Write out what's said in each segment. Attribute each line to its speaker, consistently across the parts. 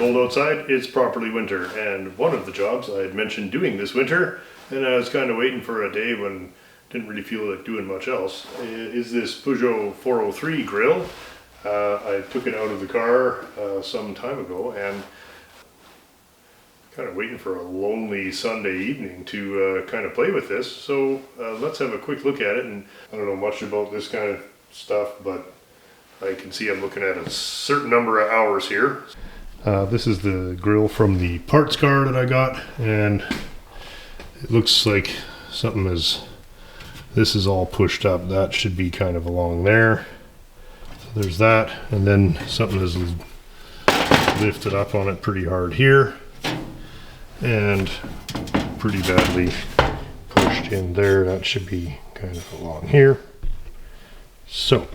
Speaker 1: cold outside, it's properly winter, and one of the jobs I had mentioned doing this winter, and I was kind of waiting for a day when I didn't really feel like doing much else, is this Peugeot 403 Grille. I took it out of the car some time ago, and kind of waiting for a lonely Sunday evening to kind of play with this. So let's have a quick look at it. And I don't know much about this kind of stuff, but I can see I'm looking at a certain number of hours here. This is the grill from the parts car that I got, and it looks like something is, this is all pushed up. That should be kind of along there. So there's that, and then something is lifted up on it pretty hard here, and pretty badly pushed in there. That should be kind of along here. So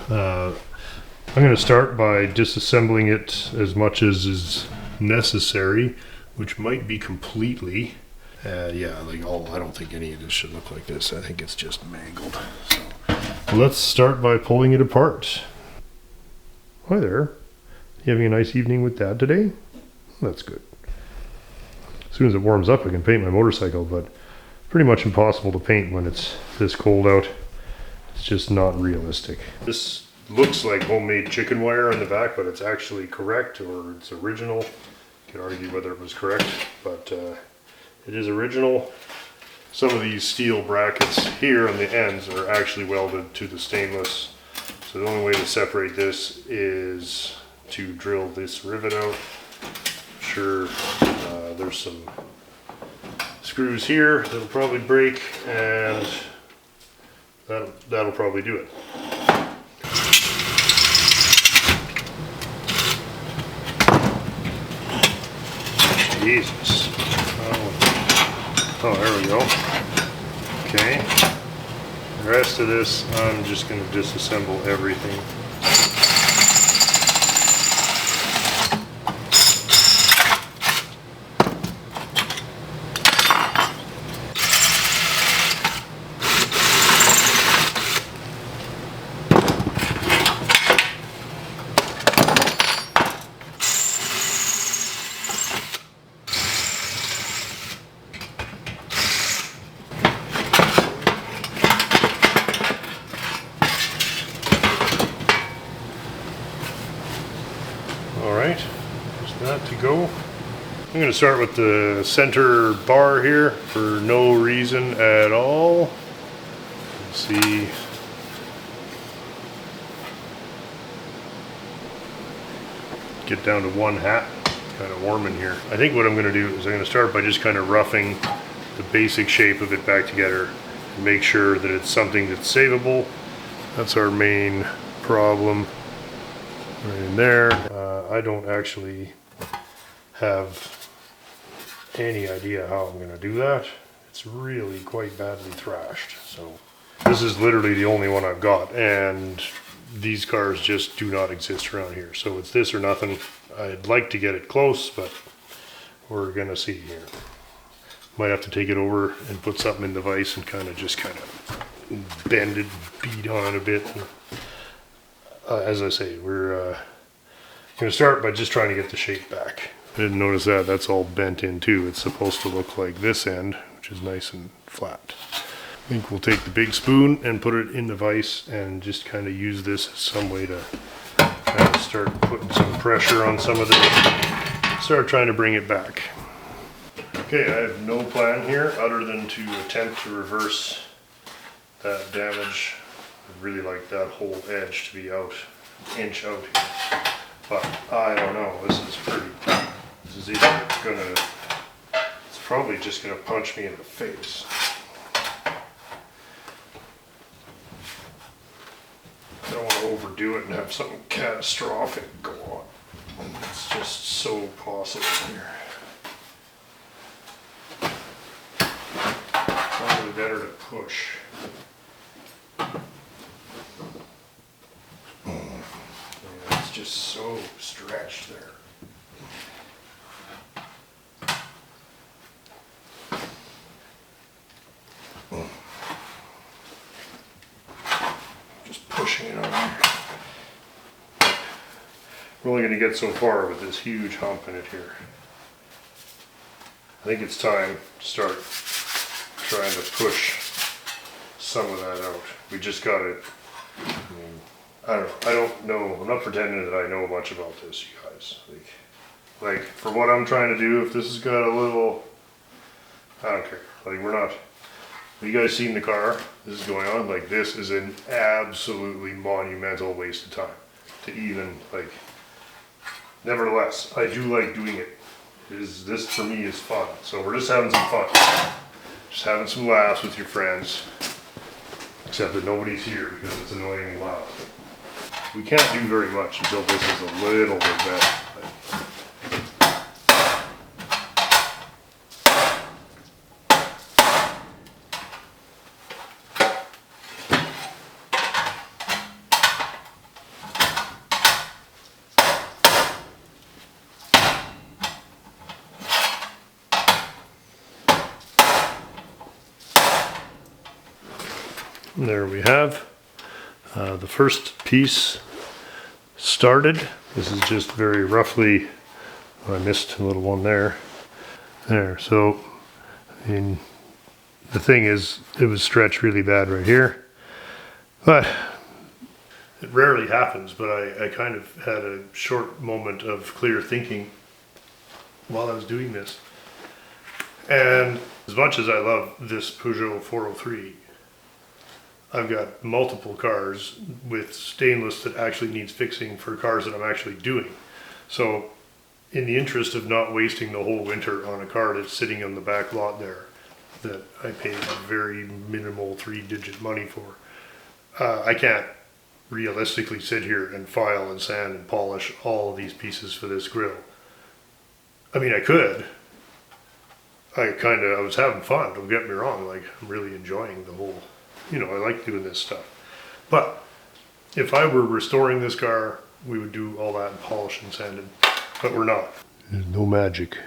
Speaker 1: I'm going to start by disassembling it as much as is necessary, which might be completely. Yeah, like I don't think any of this should look like this. I think it's just mangled. So let's start by pulling it apart. Hi there. You having a nice evening with Dad today? That's good. As soon as it warms up, I can paint my motorcycle, but pretty much impossible to paint when it's this cold out. It's just not realistic. This looks like homemade chicken wire on the back, but it's actually correct, or it's original. You can argue whether it was correct, but it is original. Some of these steel brackets here on the ends are actually welded to the stainless. So the only way to separate this is to drill this rivet out. Sure, there's some screws here that'll probably break, and that'll probably do it. Jesus. Oh, there we go. Okay. The rest of this, I'm just going to disassemble everything. Alright, just that to go. I'm going to start with the center bar here for no reason at all. Let's see. Get down to 1/2. Kind of warm in here. I think what I'm going to do is I'm going to start by just kind of roughing the basic shape of it back together and make sure that it's something that's savable. That's our main problem. Right in there. I don't actually have any idea how I'm going to do that. It's really quite badly thrashed. So this is literally the only one I've got, and these cars just do not exist around here. So it's this or nothing. I'd like to get it close, but we're going to see here. Might have to take it over and put something in the vise and kind of bend it, beat on it a bit. As I say, we're going to start by just trying to get the shape back. I didn't notice that. That's all bent in too. It's supposed to look like this end, which is nice and flat. I think we'll take the big spoon and put it in the vise and just kind of use this as some way to kind of start putting some pressure on some of this. Start trying to bring it back. Okay, I have no plan here other than to attempt to reverse that damage. I'd really like that whole edge to be out, an inch out here. But I don't know, this is either gonna, it's probably just gonna punch me in the face. I don't want to overdo it and have something catastrophic go on. It's just so possible here. Probably better to push. Just so stretched there. Just pushing it on there. we're only going to get so far with this huge hump in it here. I think it's time to start trying to push some of that out. We just got it. I don't know. I'm not pretending that I know much about this, you guys. Like for what I'm trying to do, if this has got a little, I don't care. Like we're not. Have you guys seen the car this is going on? Like this is an absolutely monumental waste of time to even like. Nevertheless, I do like doing it. This for me is fun. So we're just having some fun. Just having some laughs with your friends. Except that nobody's here because it's annoyingly loud. We can't do very much until this is a little bit better. There we have the first piece started. This is just very roughly, I missed a little one there. So I mean, the thing is, it was stretched really bad right here, but it rarely happens. But I kind of had a short moment of clear thinking while I was doing this. And as much as I love this Peugeot 403, I've got multiple cars with stainless that actually needs fixing for cars that I'm actually doing. So in the interest of not wasting the whole winter on a car that's sitting on the back lot there that I paid very minimal 3-digit money for, I can't realistically sit here and file and sand and polish all of these pieces for this grill. I mean, I could. I was having fun, don't get me wrong. Like, I'm really enjoying the whole, I like doing this stuff. But if I were restoring this car, we would do all that and polish and sand it, but we're not. There's no magic,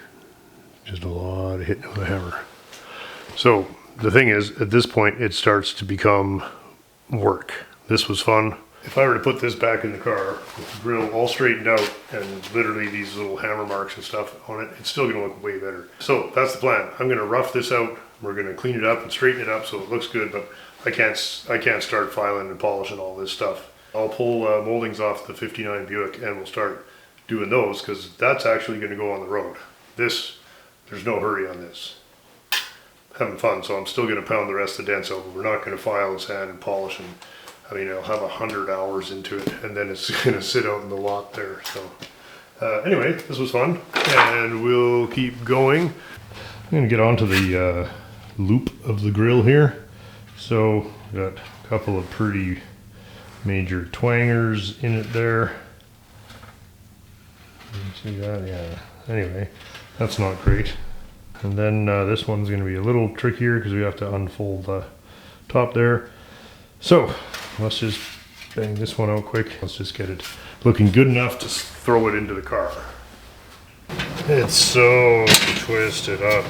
Speaker 1: just a lot of hitting with a hammer. So the thing is, at this point, it starts to become work. This was fun. If I were to put this back in the car with the grill all straightened out and literally these little hammer marks and stuff on it, it's still gonna look way better. So that's the plan. I'm gonna rough this out. We're gonna clean it up and straighten it up so it looks good, but I can't start filing and polishing all this stuff. I'll pull moldings off the 59 Buick and we'll start doing those because that's actually gonna go on the road. There's no hurry on this. Having fun, so I'm still gonna pound the rest of the dents out, but we're not gonna file and sand and polish and I'll have 100 hours into it and then it's gonna sit out in the lot there. So anyway, this was fun and we'll keep going. I'm gonna get onto the loop of the grill here. So got a couple of pretty major twangers in it there. You see that? Yeah. Anyway, that's not great. And then this one's gonna be a little trickier because we have to unfold the top there. So let's just bang this one out quick. Let's just get it looking good enough to throw it into the car. It's so twisted up.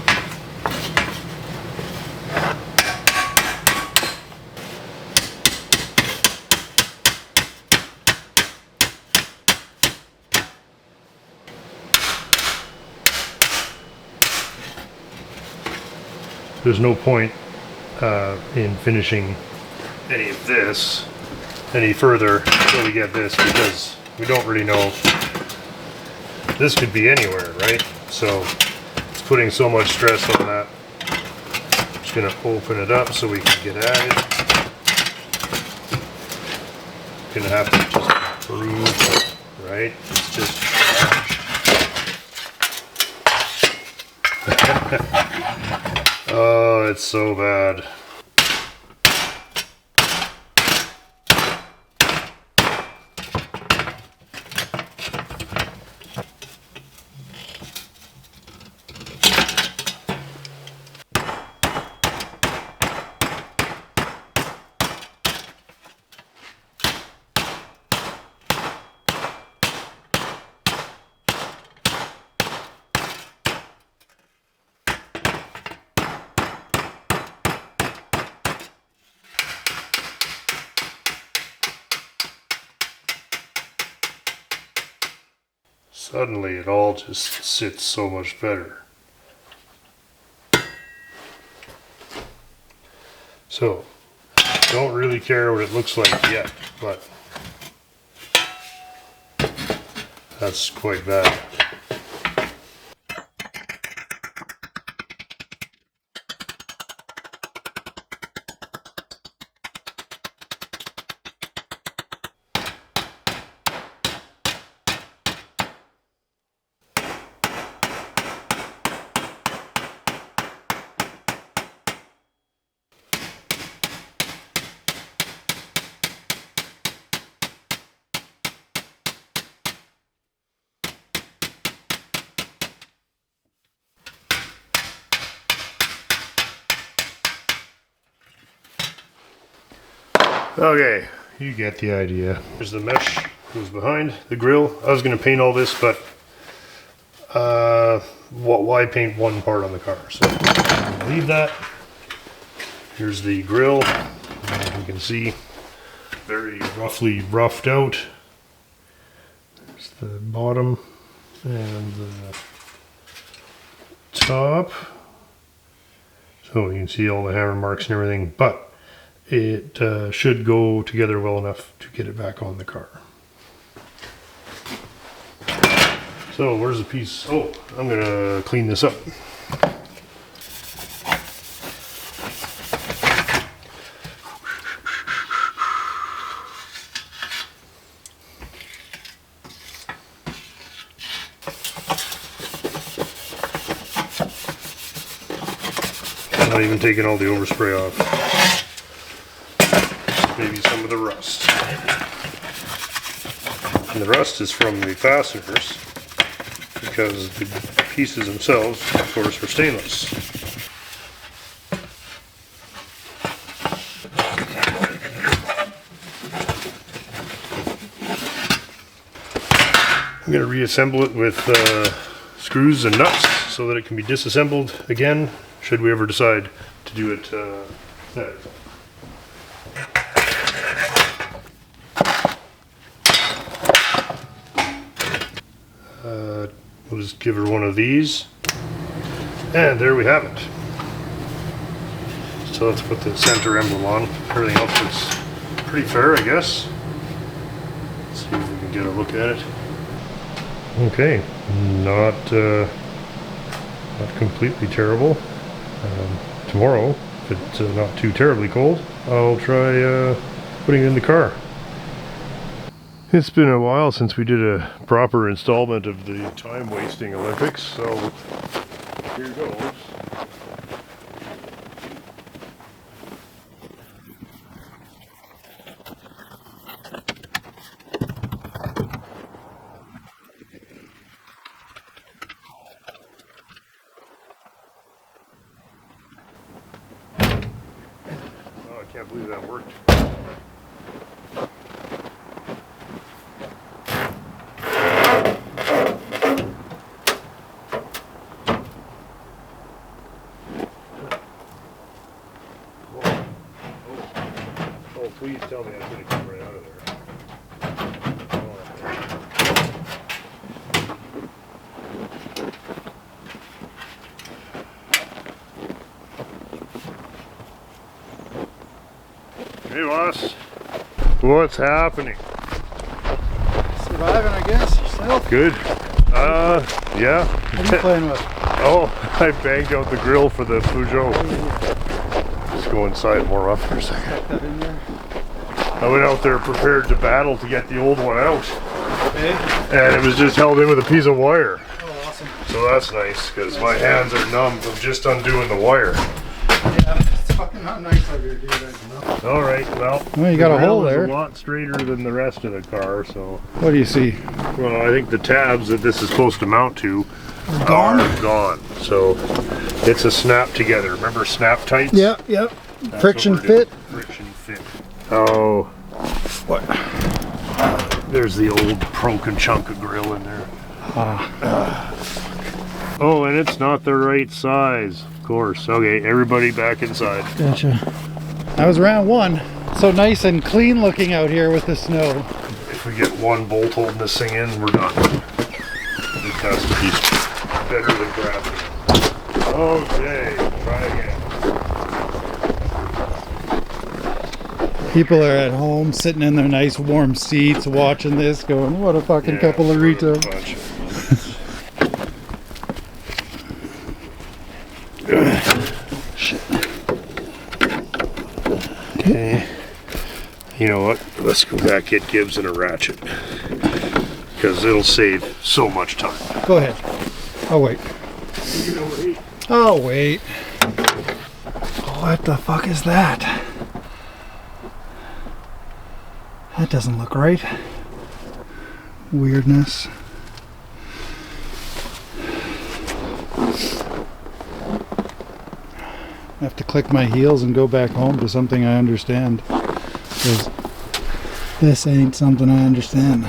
Speaker 1: There's no point in finishing any of this any further until we get this, because we don't really know. This could be anywhere, right? So it's putting so much stress on that. I'm just gonna open it up so we can get at it. Gonna have to just improve, right? It's just oh, it's so bad. Suddenly it all just sits so much better. So, don't really care what it looks like yet, but that's quite bad. Okay, you get the idea. There's the mesh goes behind the grill. I was going to paint all this, but why paint one part on the car? So I'll leave that. Here's the grill. You can see very roughly roughed out. There's the bottom and the top. So you can see all the hammer marks and everything, but it should go together well enough to get it back on the car. So where's the piece? Oh, I'm gonna clean this up. I'm not even taking all the overspray off. Maybe some of the rust. And the rust is from the fasteners because the pieces themselves, of course, are stainless. I'm going to reassemble it with screws and nuts so that it can be disassembled again should we ever decide to do it that. We'll just give her one of these, and there we have it. So let's put the center emblem on. Everything else looks pretty fair, I guess. Let's see if we can get a look at it. Okay, not completely terrible. Tomorrow, if it's not too terribly cold, I'll try putting it in the car. It's been a while since we did a proper installment of the time-wasting Olympics, so here goes. Oh, I can't believe that worked. Please tell me I'm going to come right out of there. Hey boss, what's happening?
Speaker 2: Surviving, I guess. Yourself?
Speaker 1: Good. Yeah.
Speaker 2: What are you playing with?
Speaker 1: Oh, I banged out the grill for the Peugeot. Just go inside and warm up for a second.
Speaker 2: Tuck that in there.
Speaker 1: I went out there prepared to battle to get the old one out.
Speaker 2: Okay.
Speaker 1: And it was just held in with a piece of wire.
Speaker 2: Oh, awesome.
Speaker 1: So that's nice, because my hands are numb from just undoing the wire.
Speaker 2: Yeah, it's fucking not nice out here, dude.
Speaker 1: Alright, well,
Speaker 2: you got a hole there.
Speaker 1: It's a lot straighter than the rest of the car, so...
Speaker 2: What do you see?
Speaker 1: Well, I think the tabs that this is supposed to mount to
Speaker 2: Gone?
Speaker 1: are gone. So, it's a snap together. Remember snap tights?
Speaker 2: Yep.
Speaker 1: That's
Speaker 2: Friction
Speaker 1: what we're
Speaker 2: fit?
Speaker 1: doing. Friction fit. Oh.
Speaker 2: What?
Speaker 1: There's the old broken chunk of grill in there. Oh, and it's not the right size, of course. Okay, everybody back inside.
Speaker 2: Gotcha. That was round one. So nice and clean looking out here with the snow.
Speaker 1: If we get one bolt holding this thing in, we're done. has to be better than gravity. Okay, try again.
Speaker 2: People are at home sitting in their nice warm seats watching this going, what a fucking couple of retards.
Speaker 1: Shit. Okay. You know what? Let's go back, get Gibbs and a ratchet. Because it'll save so much time.
Speaker 2: Go ahead. Oh, wait. Oh, wait. What the fuck is that? That doesn't look right. Weirdness. I have to click my heels and go back home to something I understand. Because this ain't something I understand.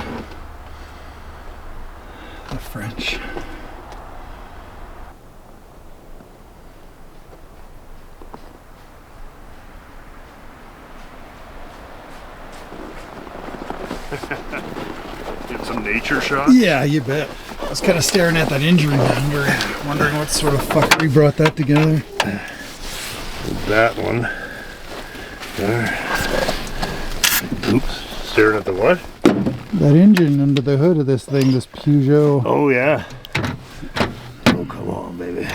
Speaker 2: The French.
Speaker 1: Get some nature shots?
Speaker 2: Yeah, you bet. I was kind of staring at that engine wondering what sort of fuckery brought that together.
Speaker 1: That one. There. Oops. Staring at the what?
Speaker 2: That engine under the hood of this thing, this Peugeot.
Speaker 1: Oh, yeah. Oh, come on, baby.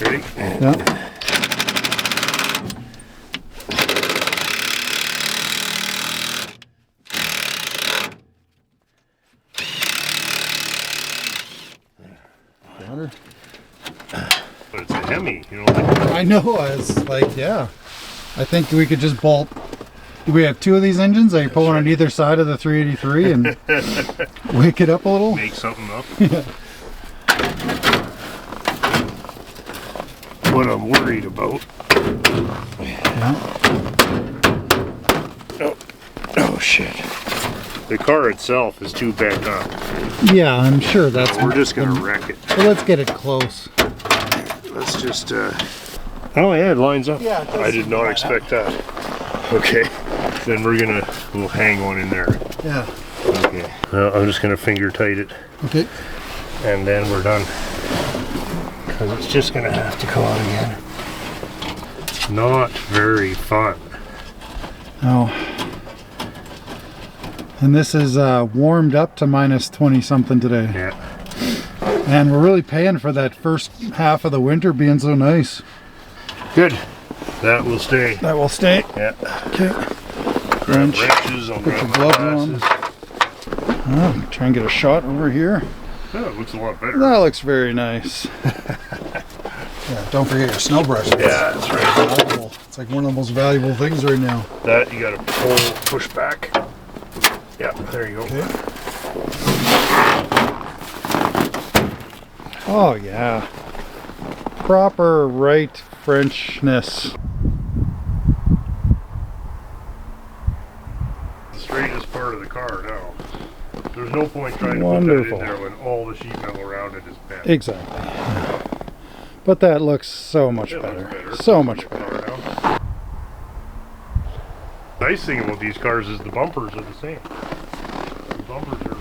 Speaker 1: Ready?
Speaker 2: Yeah.
Speaker 1: But it's a Hemi, you know.
Speaker 2: I know, I was like, yeah. I think we could just bolt. Do we have two of these engines? Are you pulling on either side of the 383 and wake it up a little?
Speaker 1: Make something up.
Speaker 2: Yeah.
Speaker 1: What I'm worried about.
Speaker 2: Yeah.
Speaker 1: Oh shit. The car itself is too bent up.
Speaker 2: Yeah, I'm sure that's.
Speaker 1: We're just gonna wreck it.
Speaker 2: So let's get it close.
Speaker 1: Let's just. Oh yeah, it lines up.
Speaker 2: Yeah, it does
Speaker 1: I did not expect that. Okay, then we'll hang one in there.
Speaker 2: Yeah.
Speaker 1: Okay. I'm just gonna finger tight it.
Speaker 2: Okay.
Speaker 1: And then we're done. Because it's just gonna have to come out again. Not very fun.
Speaker 2: Oh. And this is warmed up to minus 20 something today.
Speaker 1: Yeah.
Speaker 2: And we're really paying for that first half of the winter being so nice.
Speaker 1: Good. That will stay.
Speaker 2: That will stay.
Speaker 1: Yeah.
Speaker 2: Okay.
Speaker 1: Grab wrenches, I'll
Speaker 2: Put
Speaker 1: grab
Speaker 2: your gloves on.
Speaker 1: glasses.
Speaker 2: Oh, try and get a shot over here.
Speaker 1: Oh, it looks a lot better.
Speaker 2: That looks very nice. Yeah, don't forget your snow brush.
Speaker 1: Yeah, that's right.
Speaker 2: Valuable. It's like one of the most valuable things right now.
Speaker 1: That you gotta push back. Yeah, there you go.
Speaker 2: Okay. Oh yeah. Proper right Frenchness.
Speaker 1: The straightest part of the car now. There's no point trying to
Speaker 2: Wonderful.
Speaker 1: put that in there when all the sheet metal around it is bent.
Speaker 2: Exactly. But that looks so much
Speaker 1: It looks
Speaker 2: better. So much better.
Speaker 1: Nice thing about these cars is the bumpers are the same. The bumpers are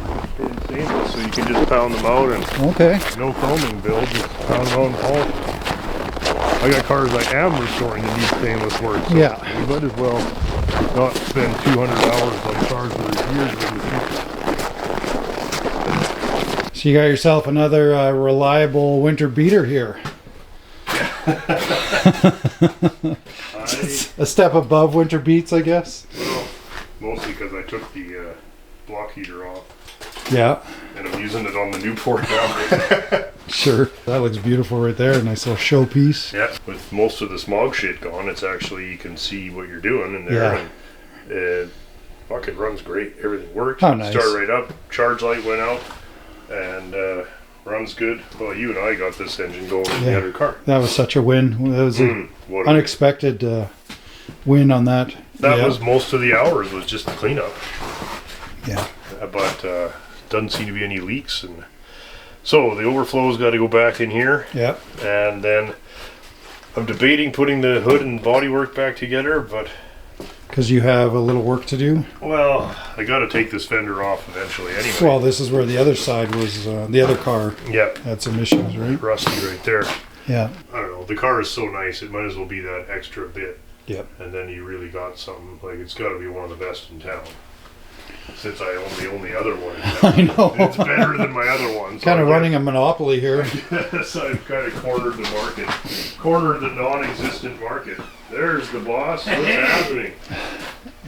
Speaker 1: stainless, so you can just pound them out and
Speaker 2: Okay.
Speaker 1: no chroming build, just pound them out and polish them. I got cars I am restoring that need stainless work, so
Speaker 2: Yeah.
Speaker 1: you might as well not spend $200 on cars that are years in the future.
Speaker 2: So you got yourself another reliable winter beater here. A step above winter beats, I guess.
Speaker 1: Well, mostly because I took the block heater off.
Speaker 2: Yeah.
Speaker 1: And I'm using it on the Newport now.
Speaker 2: Sure. That looks beautiful right there. Nice little showpiece.
Speaker 1: Yeah. With most of the smog shit gone, it's actually, you can see what you're doing in there.
Speaker 2: Yeah.
Speaker 1: And fuck, it runs great. Everything works.
Speaker 2: Oh, nice.
Speaker 1: Start right up. Charge light went out. And runs good. Well, you and I got this engine going in the other car.
Speaker 2: That was such a win. That was an unexpected win on that.
Speaker 1: That was most of the hours was just the cleanup.
Speaker 2: Yeah.
Speaker 1: But doesn't seem to be any leaks, and so the overflow's got to go back in here.
Speaker 2: Yeah.
Speaker 1: And then I'm debating putting the hood and bodywork back together, but
Speaker 2: Because you have a little work to do.
Speaker 1: Well, I got to take this fender off eventually anyway.
Speaker 2: Well, this is where the other side was, the other car
Speaker 1: Yep.
Speaker 2: had some issues, right?
Speaker 1: Rusty right there.
Speaker 2: Yeah.
Speaker 1: I don't know. The car is so nice, it might as well be that extra bit.
Speaker 2: Yep.
Speaker 1: And then you really got something. Like, it's got to be one of the best in town. Since I own the only other one in town.
Speaker 2: I know.
Speaker 1: It's better than my other ones.
Speaker 2: Kind of running a monopoly here.
Speaker 1: Yes, I've kind of cornered the market. Cornered the non-existent market. There's the boss. What's happening?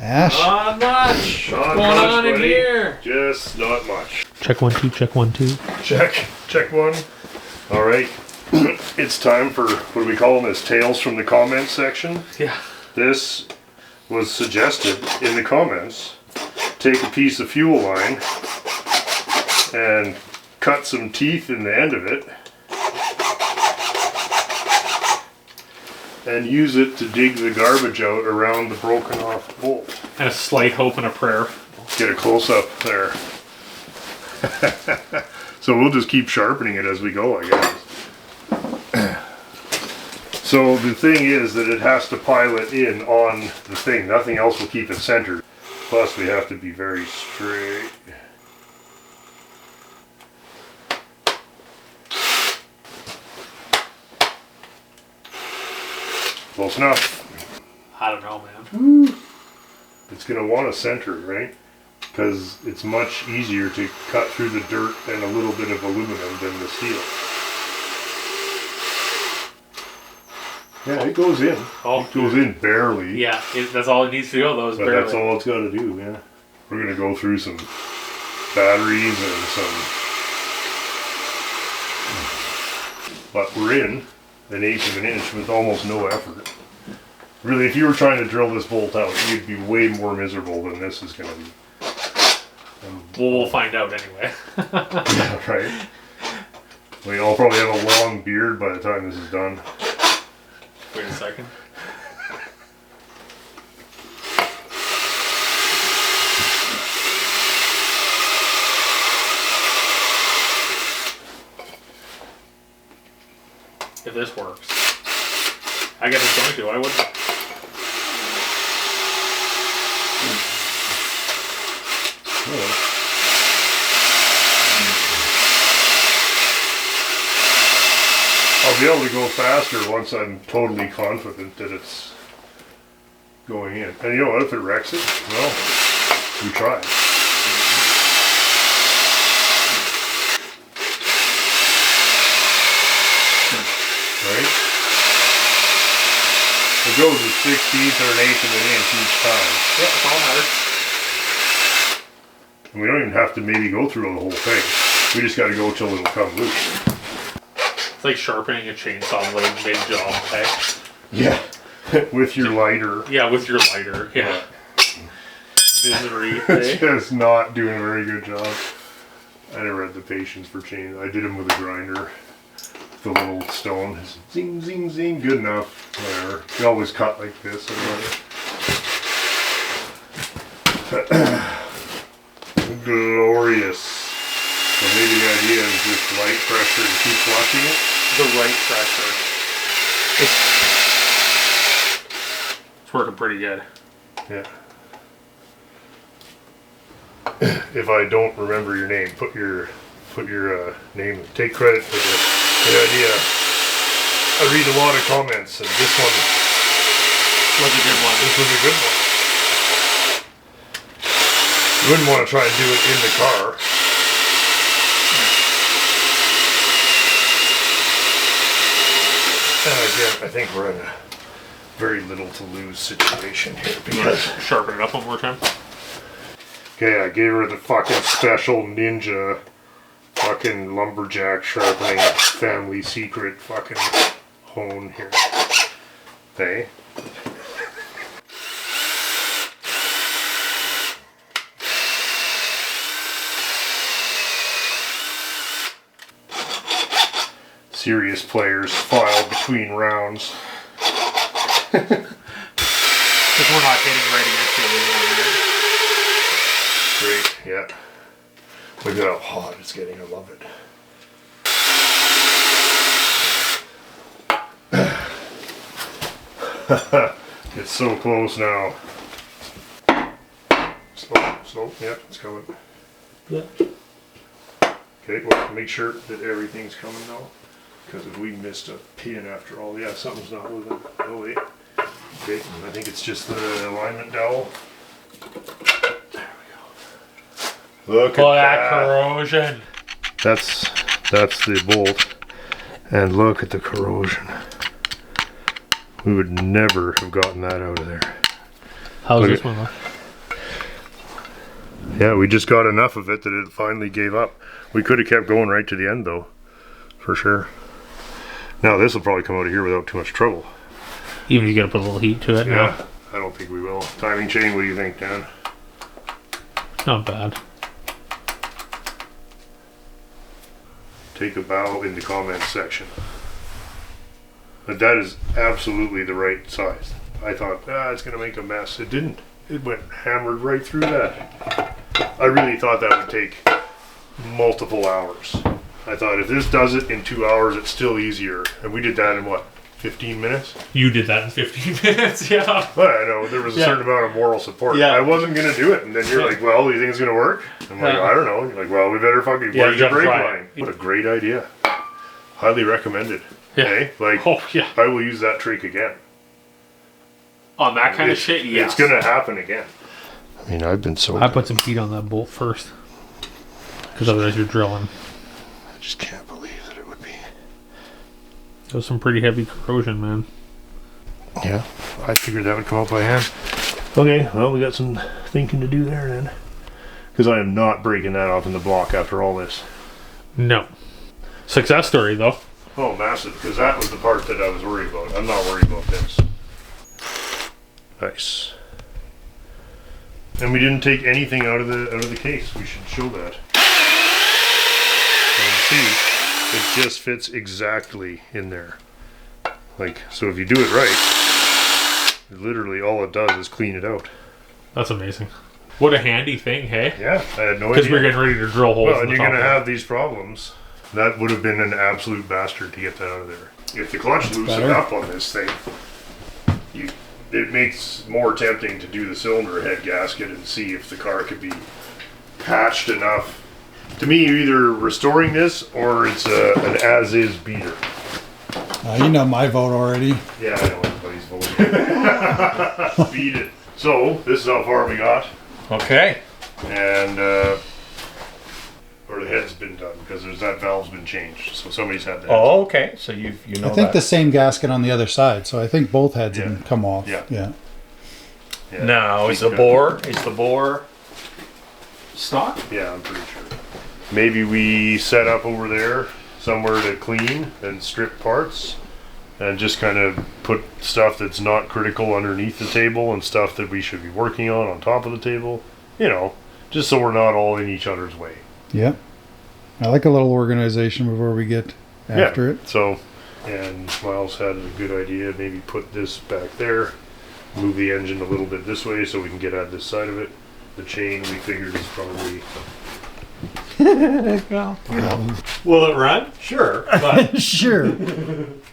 Speaker 2: Ash.
Speaker 3: Not much.
Speaker 1: Not
Speaker 3: What's going
Speaker 1: much,
Speaker 3: on in
Speaker 1: buddy.
Speaker 3: here?
Speaker 1: Just not much.
Speaker 3: Check 1 2, check 1 2.
Speaker 1: Check one. All right. It's time for, what do we call them, as tales from the comments section.
Speaker 3: Yeah.
Speaker 1: This was suggested in the comments. Take a piece of fuel line and cut some teeth in the end of it and use it to dig the garbage out around the broken off bolt.
Speaker 3: And a slight hope and a prayer.
Speaker 1: Get a close up there. So we'll just keep sharpening it as we go, I guess. So the thing is that it has to pilot in on the thing. Nothing else will keep it centered. Plus we have to be very straight. Close enough.
Speaker 3: I don't know, man.
Speaker 1: It's going to want to center, right? Because it's much easier to cut through the dirt and a little bit of aluminum than the steel. Yeah, it goes in.
Speaker 3: Oh.
Speaker 1: It goes in barely.
Speaker 3: Yeah, that's all it needs to go, though, is
Speaker 1: But
Speaker 3: barely.
Speaker 1: that's all it's got to do, yeah. We're going to go through some batteries and some... But we're in an eighth of an inch with almost no effort. Really, if you were trying to drill this bolt out, you'd be way more miserable than this is going to be.
Speaker 3: Well, we'll find out anyway.
Speaker 1: Yeah, right? Well, I'll probably have a long beard by the time this is done.
Speaker 3: Wait a second. If this works. I guess it's going to. I wouldn't.
Speaker 1: I'll be able to go faster once I'm totally confident that it's going in. And you know what, if it wrecks it, well, we tried. Right? It goes a 16th or an eighth of an inch each time.
Speaker 3: Yeah, that's all that matters.
Speaker 1: And we don't even have to maybe go through the whole thing. We just got to go till it'll come loose.
Speaker 3: It's like sharpening a chainsaw blade mid-job, okay?
Speaker 1: Yeah. With your lighter.
Speaker 3: Yeah, with your lighter. Yeah. Misery.
Speaker 1: It's
Speaker 3: Eh?
Speaker 1: just not doing a very good job. I never had the patience for chains. I did them with a grinder. The little stone. Zing, zing, zing. Good enough. Whatever. You always cut like this. Glorious. So maybe the idea is just light pressure and keep flushing it.
Speaker 3: The right pressure. It's working pretty good.
Speaker 1: Yeah. If I don't remember your name, put your name. Take credit for the idea. I read a lot of comments, and this one
Speaker 3: Was a good one.
Speaker 1: this was a good one. You wouldn't want to try and do it in the car. And again, I think we're in a very little to lose situation here
Speaker 3: You want
Speaker 1: because.
Speaker 3: to sharpen it up one more time?
Speaker 1: Okay, I gave her the fucking special ninja fucking lumberjack sharpening family secret fucking hone here. Hey? Serious players file between rounds.
Speaker 3: Because we're not hitting right against the aluminum.
Speaker 1: Great, yeah. Look at how hot it's getting, I love it. It's so close now. So, yeah, it's coming.
Speaker 3: Yeah.
Speaker 1: Okay, well, make sure that everything's coming now. Because if we missed a pin after all, yeah, something's not moving. Oh, wait. Okay, I think it's just the alignment dowel. There we go. Look
Speaker 3: Oh,
Speaker 1: at
Speaker 3: that
Speaker 1: that.
Speaker 3: corrosion.
Speaker 1: That's the bolt. And look at the corrosion. We would never have gotten that out of there.
Speaker 3: How's
Speaker 1: Look
Speaker 3: this
Speaker 1: at-
Speaker 3: one look?
Speaker 1: Yeah, we just got enough of it that it finally gave up. We could have kept going right to the end though, for sure. Now this will probably come out of here without too much trouble.
Speaker 3: Even if you gotta put a little heat to it
Speaker 1: Yeah, I don't think we will. Timing chain, what do you think, Dan?
Speaker 3: now. Not bad.
Speaker 1: Take a bow in the comments section. But that is absolutely the right size. I thought, it's gonna make a mess. It didn't. It went hammered right through that. I really thought that would take multiple hours. I thought if this does it in 2 hours, it's still easier. And we did that in what, 15 minutes?
Speaker 3: You did that in 15 minutes, yeah.
Speaker 1: Well, I know, there was a
Speaker 3: Yeah.
Speaker 1: certain amount of moral support.
Speaker 3: Yeah.
Speaker 1: I wasn't going to do it. And then you're
Speaker 3: Yeah.
Speaker 1: like, well, do you think it's going to work? I'm like,
Speaker 3: Yeah.
Speaker 1: I don't know. You're like, well, we better fucking
Speaker 3: Yeah,
Speaker 1: where's
Speaker 3: you
Speaker 1: the
Speaker 3: gotta
Speaker 1: brake
Speaker 3: try
Speaker 1: line?
Speaker 3: it.
Speaker 1: What a great idea. Highly recommended.
Speaker 3: Yeah.
Speaker 1: Hey, like,
Speaker 3: Oh, yeah.
Speaker 1: I will use that trick again.
Speaker 3: On that kind of
Speaker 1: It's-
Speaker 3: shit, yeah.
Speaker 1: It's going to happen again. I mean, I've been so...
Speaker 3: I put some heat on that bolt first. Because otherwise you're drilling.
Speaker 1: I just can't believe that it would be...
Speaker 3: That was some pretty heavy corrosion, man.
Speaker 1: Yeah, I figured that would come out by hand. Okay, well, we got some thinking to do there then. Because I am not breaking that off in the block after all this.
Speaker 3: No. Success story, though.
Speaker 1: Oh, massive, because that was the part that I was worried about. I'm not worried about this. Nice. And we didn't take anything out of the case. We should show that. And see, it just fits exactly in there. Like, so if you do it right, literally all it does is clean it out.
Speaker 3: That's amazing. What a handy thing, hey?
Speaker 1: Yeah, I had no idea.
Speaker 3: Because we're getting ready to drill holes
Speaker 1: Well,
Speaker 3: in
Speaker 1: and
Speaker 3: the
Speaker 1: you're
Speaker 3: top
Speaker 1: going to
Speaker 3: of it.
Speaker 1: have these problems. That would have been an absolute bastard to get that out of there. If the clutch loosened
Speaker 2: better.
Speaker 1: up on this thing, it makes more tempting to do the cylinder head gasket and see if the car could be patched enough. To me, you're either restoring this or it's an as-is beater.
Speaker 2: You know my vote already.
Speaker 1: Yeah, I know everybody's voting. Beat it. So, this is how far we got.
Speaker 3: Okay.
Speaker 1: And or the head's been done because that valve's been changed, so somebody's had that.
Speaker 4: Oh, okay. So you know
Speaker 2: I think
Speaker 4: that.
Speaker 2: the same gasket on the other side, so I think both heads
Speaker 1: Yeah.
Speaker 2: have come off.
Speaker 1: Yeah.
Speaker 2: Yeah.
Speaker 1: Yeah.
Speaker 4: Now is the bore stock?
Speaker 1: Yeah, I'm pretty sure. Maybe we set up over there somewhere to clean and strip parts, and just kind of put stuff that's not critical underneath the table and stuff that we should be working on top of the table. You know, just so we're not all in each other's way.
Speaker 2: Yep. I like a little organization before we get after it.
Speaker 1: So, and Miles had a good idea. Maybe put this back there, move the engine a little bit this way so we can get at this side of it. The chain we figured is probably
Speaker 4: Will it run? Sure, but
Speaker 2: Sure.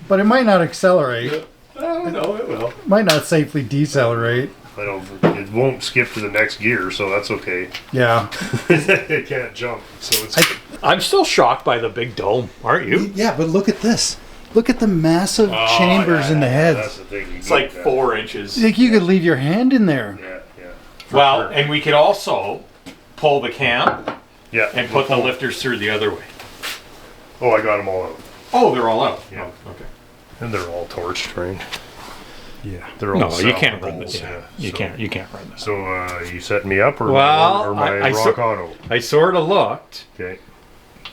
Speaker 2: But it might not accelerate.
Speaker 4: I don't know. It will.
Speaker 2: Might not safely decelerate.
Speaker 1: it won't skip to the next gear, so that's okay.
Speaker 2: Yeah.
Speaker 1: It can't jump, so it's good.
Speaker 4: I'm still shocked by the big dome. Aren't you?
Speaker 2: Yeah, but look at this. Look at the massive chambers in the
Speaker 1: That's
Speaker 2: heads.
Speaker 1: the thing.
Speaker 4: It's like 4 inches.
Speaker 2: Like you could leave your hand in there.
Speaker 1: Yeah, yeah.
Speaker 4: Well,
Speaker 1: sure.
Speaker 4: and we could also pull the cam
Speaker 1: Yeah.
Speaker 4: and put the lifters through the other way.
Speaker 1: Oh, I got them all out.
Speaker 4: Oh, they're all out.
Speaker 1: Yeah.
Speaker 4: Oh, okay.
Speaker 1: And they're all torched, right?
Speaker 2: Yeah.
Speaker 1: They're all
Speaker 4: No, you can't
Speaker 1: salvageables,
Speaker 4: run this. Yeah. You
Speaker 1: so-
Speaker 4: can't. You can't run this.
Speaker 1: So, you setting me up or
Speaker 4: Well,
Speaker 1: my
Speaker 4: I
Speaker 1: rock
Speaker 4: so-
Speaker 1: auto?
Speaker 4: I sort of looked.
Speaker 1: Okay.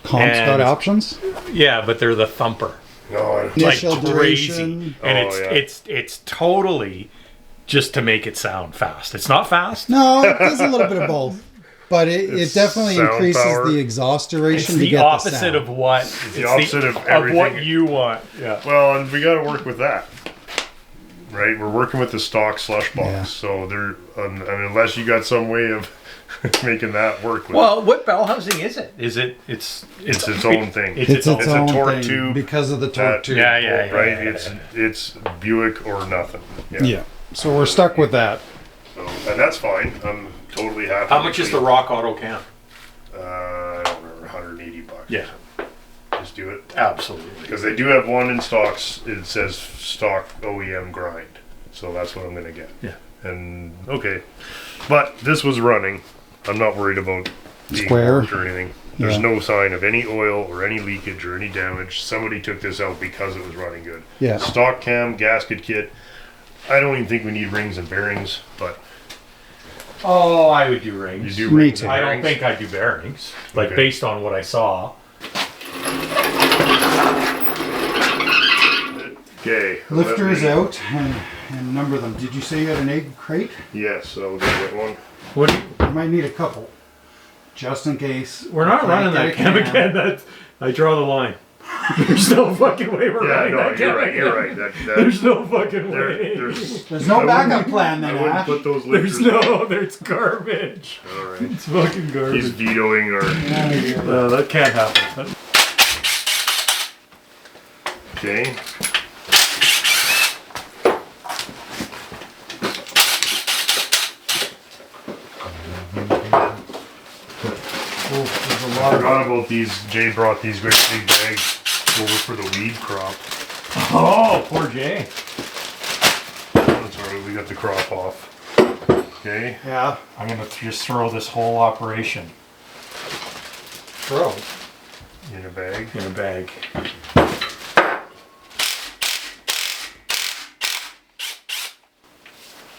Speaker 2: Comp's got
Speaker 4: And-
Speaker 2: options.
Speaker 4: Yeah, but they're the thumper.
Speaker 1: No,
Speaker 2: Initial
Speaker 4: like crazy,
Speaker 2: duration.
Speaker 4: and
Speaker 1: Oh, yeah.
Speaker 4: it's totally just to make it sound fast. It's not fast.
Speaker 2: No, it does a little bit of both. But it
Speaker 1: It's
Speaker 2: definitely
Speaker 1: sound
Speaker 2: increases
Speaker 1: power.
Speaker 2: the exhaust
Speaker 4: It's
Speaker 2: duration to
Speaker 4: the
Speaker 2: get
Speaker 4: opposite
Speaker 2: the sound.
Speaker 4: of what.
Speaker 1: the opposite of
Speaker 4: what
Speaker 1: everything.
Speaker 4: you want. Yeah.
Speaker 1: well, and we got to work with that. Right? We're working with the stock slush box.
Speaker 2: Yeah.
Speaker 1: So, I mean, unless you got some way of making that work with
Speaker 4: Well, what bell housing is it? Is it? It's
Speaker 1: It's its own thing.
Speaker 4: It's
Speaker 2: It's
Speaker 4: its own.
Speaker 2: its
Speaker 1: It's a
Speaker 2: own
Speaker 1: torque
Speaker 2: thing
Speaker 1: tube
Speaker 2: because of the torque
Speaker 1: that-
Speaker 2: tube.
Speaker 4: Yeah, yeah, yeah.
Speaker 1: right? It's Buick or nothing.
Speaker 2: Yeah. So we're stuck with that.
Speaker 1: So, and that's fine. I'm totally happy.
Speaker 4: How much is the Rock Auto cam?
Speaker 1: I don't remember, $180.
Speaker 4: Yeah,
Speaker 1: Just do it.
Speaker 4: absolutely.
Speaker 1: Because they do have one in stocks. It says stock OEM grind, so that's what I'm gonna get.
Speaker 4: Yeah.
Speaker 1: And okay, but this was running. I'm not worried about being
Speaker 2: Square.
Speaker 1: warped or anything. There's
Speaker 2: Yeah.
Speaker 1: no sign of any oil or any leakage or any damage. Somebody took this out because it was running good.
Speaker 2: Yeah.
Speaker 1: Stock cam, gasket kit. I don't even think we need rings and bearings, but
Speaker 4: Oh, I would do rings.
Speaker 1: you do
Speaker 2: Me
Speaker 1: rings
Speaker 2: too.
Speaker 1: and
Speaker 4: I don't
Speaker 1: bearings.
Speaker 4: think I'd do bearings. Like
Speaker 1: Okay.
Speaker 4: based on what I saw.
Speaker 1: Okay.
Speaker 2: Lifters
Speaker 1: let me-
Speaker 2: out and number them. Did you say you had an egg crate?
Speaker 1: Yes, I'll go get one.
Speaker 4: What?
Speaker 2: You might need a couple, just in case.
Speaker 4: We're not
Speaker 2: Can't
Speaker 4: running
Speaker 2: get
Speaker 4: that
Speaker 2: a
Speaker 4: cam
Speaker 2: can.
Speaker 4: again. That's, I draw the line. There's no fucking way we're
Speaker 1: Yeah,
Speaker 4: running
Speaker 1: no,
Speaker 4: that cam
Speaker 1: you're right.
Speaker 4: again.
Speaker 1: You're right.
Speaker 4: There's no fucking way.
Speaker 2: There's no
Speaker 1: I
Speaker 2: backup
Speaker 1: wouldn't-
Speaker 2: plan
Speaker 1: I
Speaker 2: then,
Speaker 1: wouldn't
Speaker 2: Ash.
Speaker 1: put those
Speaker 4: There's
Speaker 1: lifters.
Speaker 4: there's garbage.
Speaker 1: All right.
Speaker 4: It's fucking
Speaker 1: He's
Speaker 4: garbage.
Speaker 1: vetoing our.
Speaker 4: That can't happen.
Speaker 1: Okay.
Speaker 2: There's a
Speaker 1: I
Speaker 2: lot of
Speaker 1: forgot about these. Jay brought these great big bags over for the weed crop.
Speaker 4: Oh, poor Jay.
Speaker 1: That's alright, we got the crop off. Okay.
Speaker 2: yeah.
Speaker 4: I'm gonna just throw this whole operation
Speaker 2: Bro.
Speaker 1: In a bag.
Speaker 4: in a bag.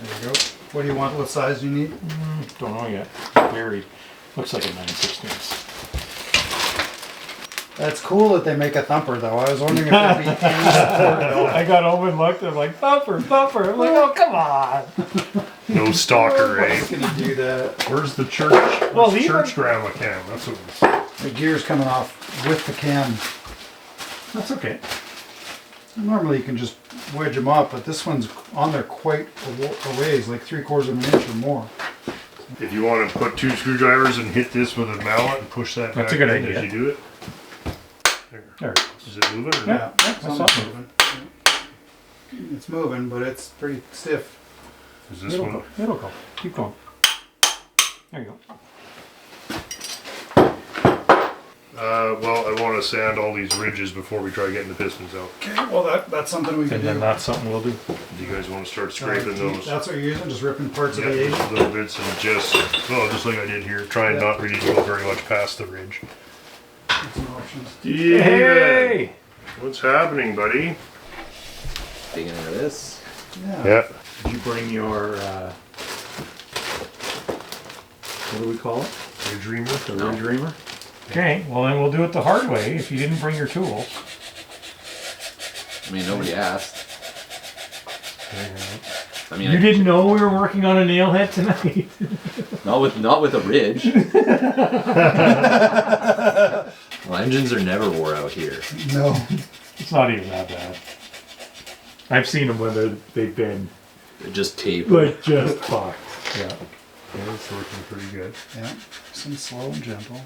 Speaker 2: There you go. What do you want? What size do you need?
Speaker 4: Don't know yet. Buried. Looks like a 9/16.
Speaker 2: That's cool that they make a thumper though. I was wondering if there'd be any support at all.
Speaker 4: I got home and looked. I'm like, thumper, thumper. I'm like, oh come on.
Speaker 1: No stalker, eh?
Speaker 2: Who's gonna do that?
Speaker 1: Where's the church?
Speaker 4: Well,
Speaker 1: Where's the
Speaker 4: even-
Speaker 1: church grandma cam? That's what it was.
Speaker 2: The gear's coming off with the cam.
Speaker 4: That's okay.
Speaker 2: Normally you can just wedge them up, but this one's on there quite a ways, like 3/4 of an inch or more.
Speaker 1: If you want to put 2 screwdrivers and hit this with a mallet and push that
Speaker 4: That's
Speaker 1: back
Speaker 4: a good
Speaker 1: in
Speaker 4: idea.
Speaker 1: as you do it.
Speaker 4: There.
Speaker 1: Is it moving or
Speaker 4: Yeah.
Speaker 1: not?
Speaker 2: It's
Speaker 4: that's
Speaker 2: almost
Speaker 4: not
Speaker 2: moving. It's moving, but it's pretty stiff.
Speaker 1: Is this
Speaker 4: It'll
Speaker 1: one?
Speaker 4: go. It'll go. Keep going. There you go.
Speaker 1: Well, I want to sand all these ridges before we try getting the pistons out.
Speaker 2: Okay, well that's something we can
Speaker 4: And then
Speaker 2: do.
Speaker 4: that's something we'll do.
Speaker 1: Do you guys want to start scraping those?
Speaker 2: That's what you're using, just ripping parts
Speaker 1: Yeah,
Speaker 2: of the egg.
Speaker 1: just little bits and just, well, just like I did here. Try and
Speaker 2: Yeah.
Speaker 1: not really go very much past the ridge.
Speaker 2: That's some options.
Speaker 4: Hey!
Speaker 1: What's happening, buddy?
Speaker 5: Digging into this.
Speaker 2: Yeah.
Speaker 1: Yeah.
Speaker 4: Did you bring your, what do we call it?
Speaker 1: Your dreamer?
Speaker 4: The Ridge Reamer? Okay, well then we'll do it the hard way if you didn't bring your tools.
Speaker 5: I mean, nobody asked. I mean,
Speaker 4: You didn't know we were working on a nailhead tonight?
Speaker 5: not with a ridge. Well, engines are never wore out here.
Speaker 2: No.
Speaker 4: It's not even that bad. I've seen them when they've been
Speaker 5: They're just tape.
Speaker 4: like just fucked. Yeah.
Speaker 1: Yeah, it's working pretty good.
Speaker 2: Yeah. Some slow and gentle.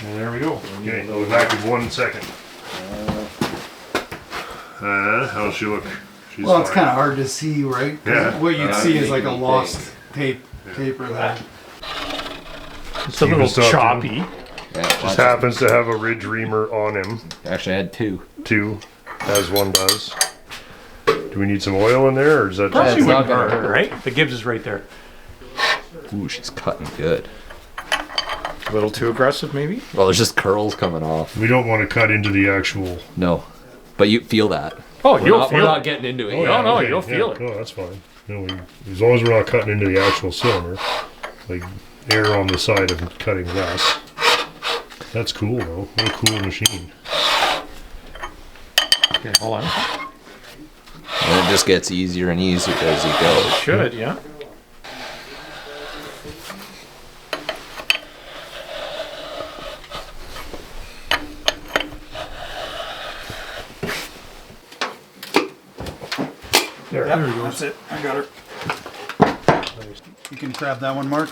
Speaker 1: And there we go. Okay, I'll be back in 1 second. How's she look? She's
Speaker 2: Well, it's
Speaker 1: fine.
Speaker 2: kind of hard to see, right? 'Cause
Speaker 1: Yeah.
Speaker 2: what you'd see is like a
Speaker 5: Making me
Speaker 2: lost taper there.
Speaker 4: It's a little
Speaker 1: Even stuff,
Speaker 4: choppy.
Speaker 5: Yeah,
Speaker 1: Just happens to have a ridge reamer on him,
Speaker 5: Actually, I had two.
Speaker 1: too, as one does. Do we need some oil in there, or is that
Speaker 4: Probably
Speaker 5: it's not
Speaker 4: wouldn't
Speaker 5: gonna
Speaker 4: hurt,
Speaker 5: hurt.
Speaker 4: right? The Gibbs is right there.
Speaker 5: Ooh, she's cutting good.
Speaker 4: A little too aggressive, maybe?
Speaker 5: Well, there's just curls coming off.
Speaker 1: We don't want to cut into the actual.
Speaker 5: No, but you feel that.
Speaker 4: Oh,
Speaker 5: We're
Speaker 4: you'll
Speaker 5: not,
Speaker 4: feel
Speaker 5: we're not
Speaker 4: it.
Speaker 5: getting into it.
Speaker 4: Oh,
Speaker 5: yet.
Speaker 4: no,
Speaker 1: okay,
Speaker 4: you'll feel it.
Speaker 1: No, that's fine. No, as long as we're not cutting into the actual cylinder, like air on the side of cutting less. That's cool, though. What a cool machine.
Speaker 4: Okay, hold on.
Speaker 5: And it just gets easier and easier as you go.
Speaker 4: Should, yeah.
Speaker 2: There we go. That's it. I got her. You can grab that one, Mark.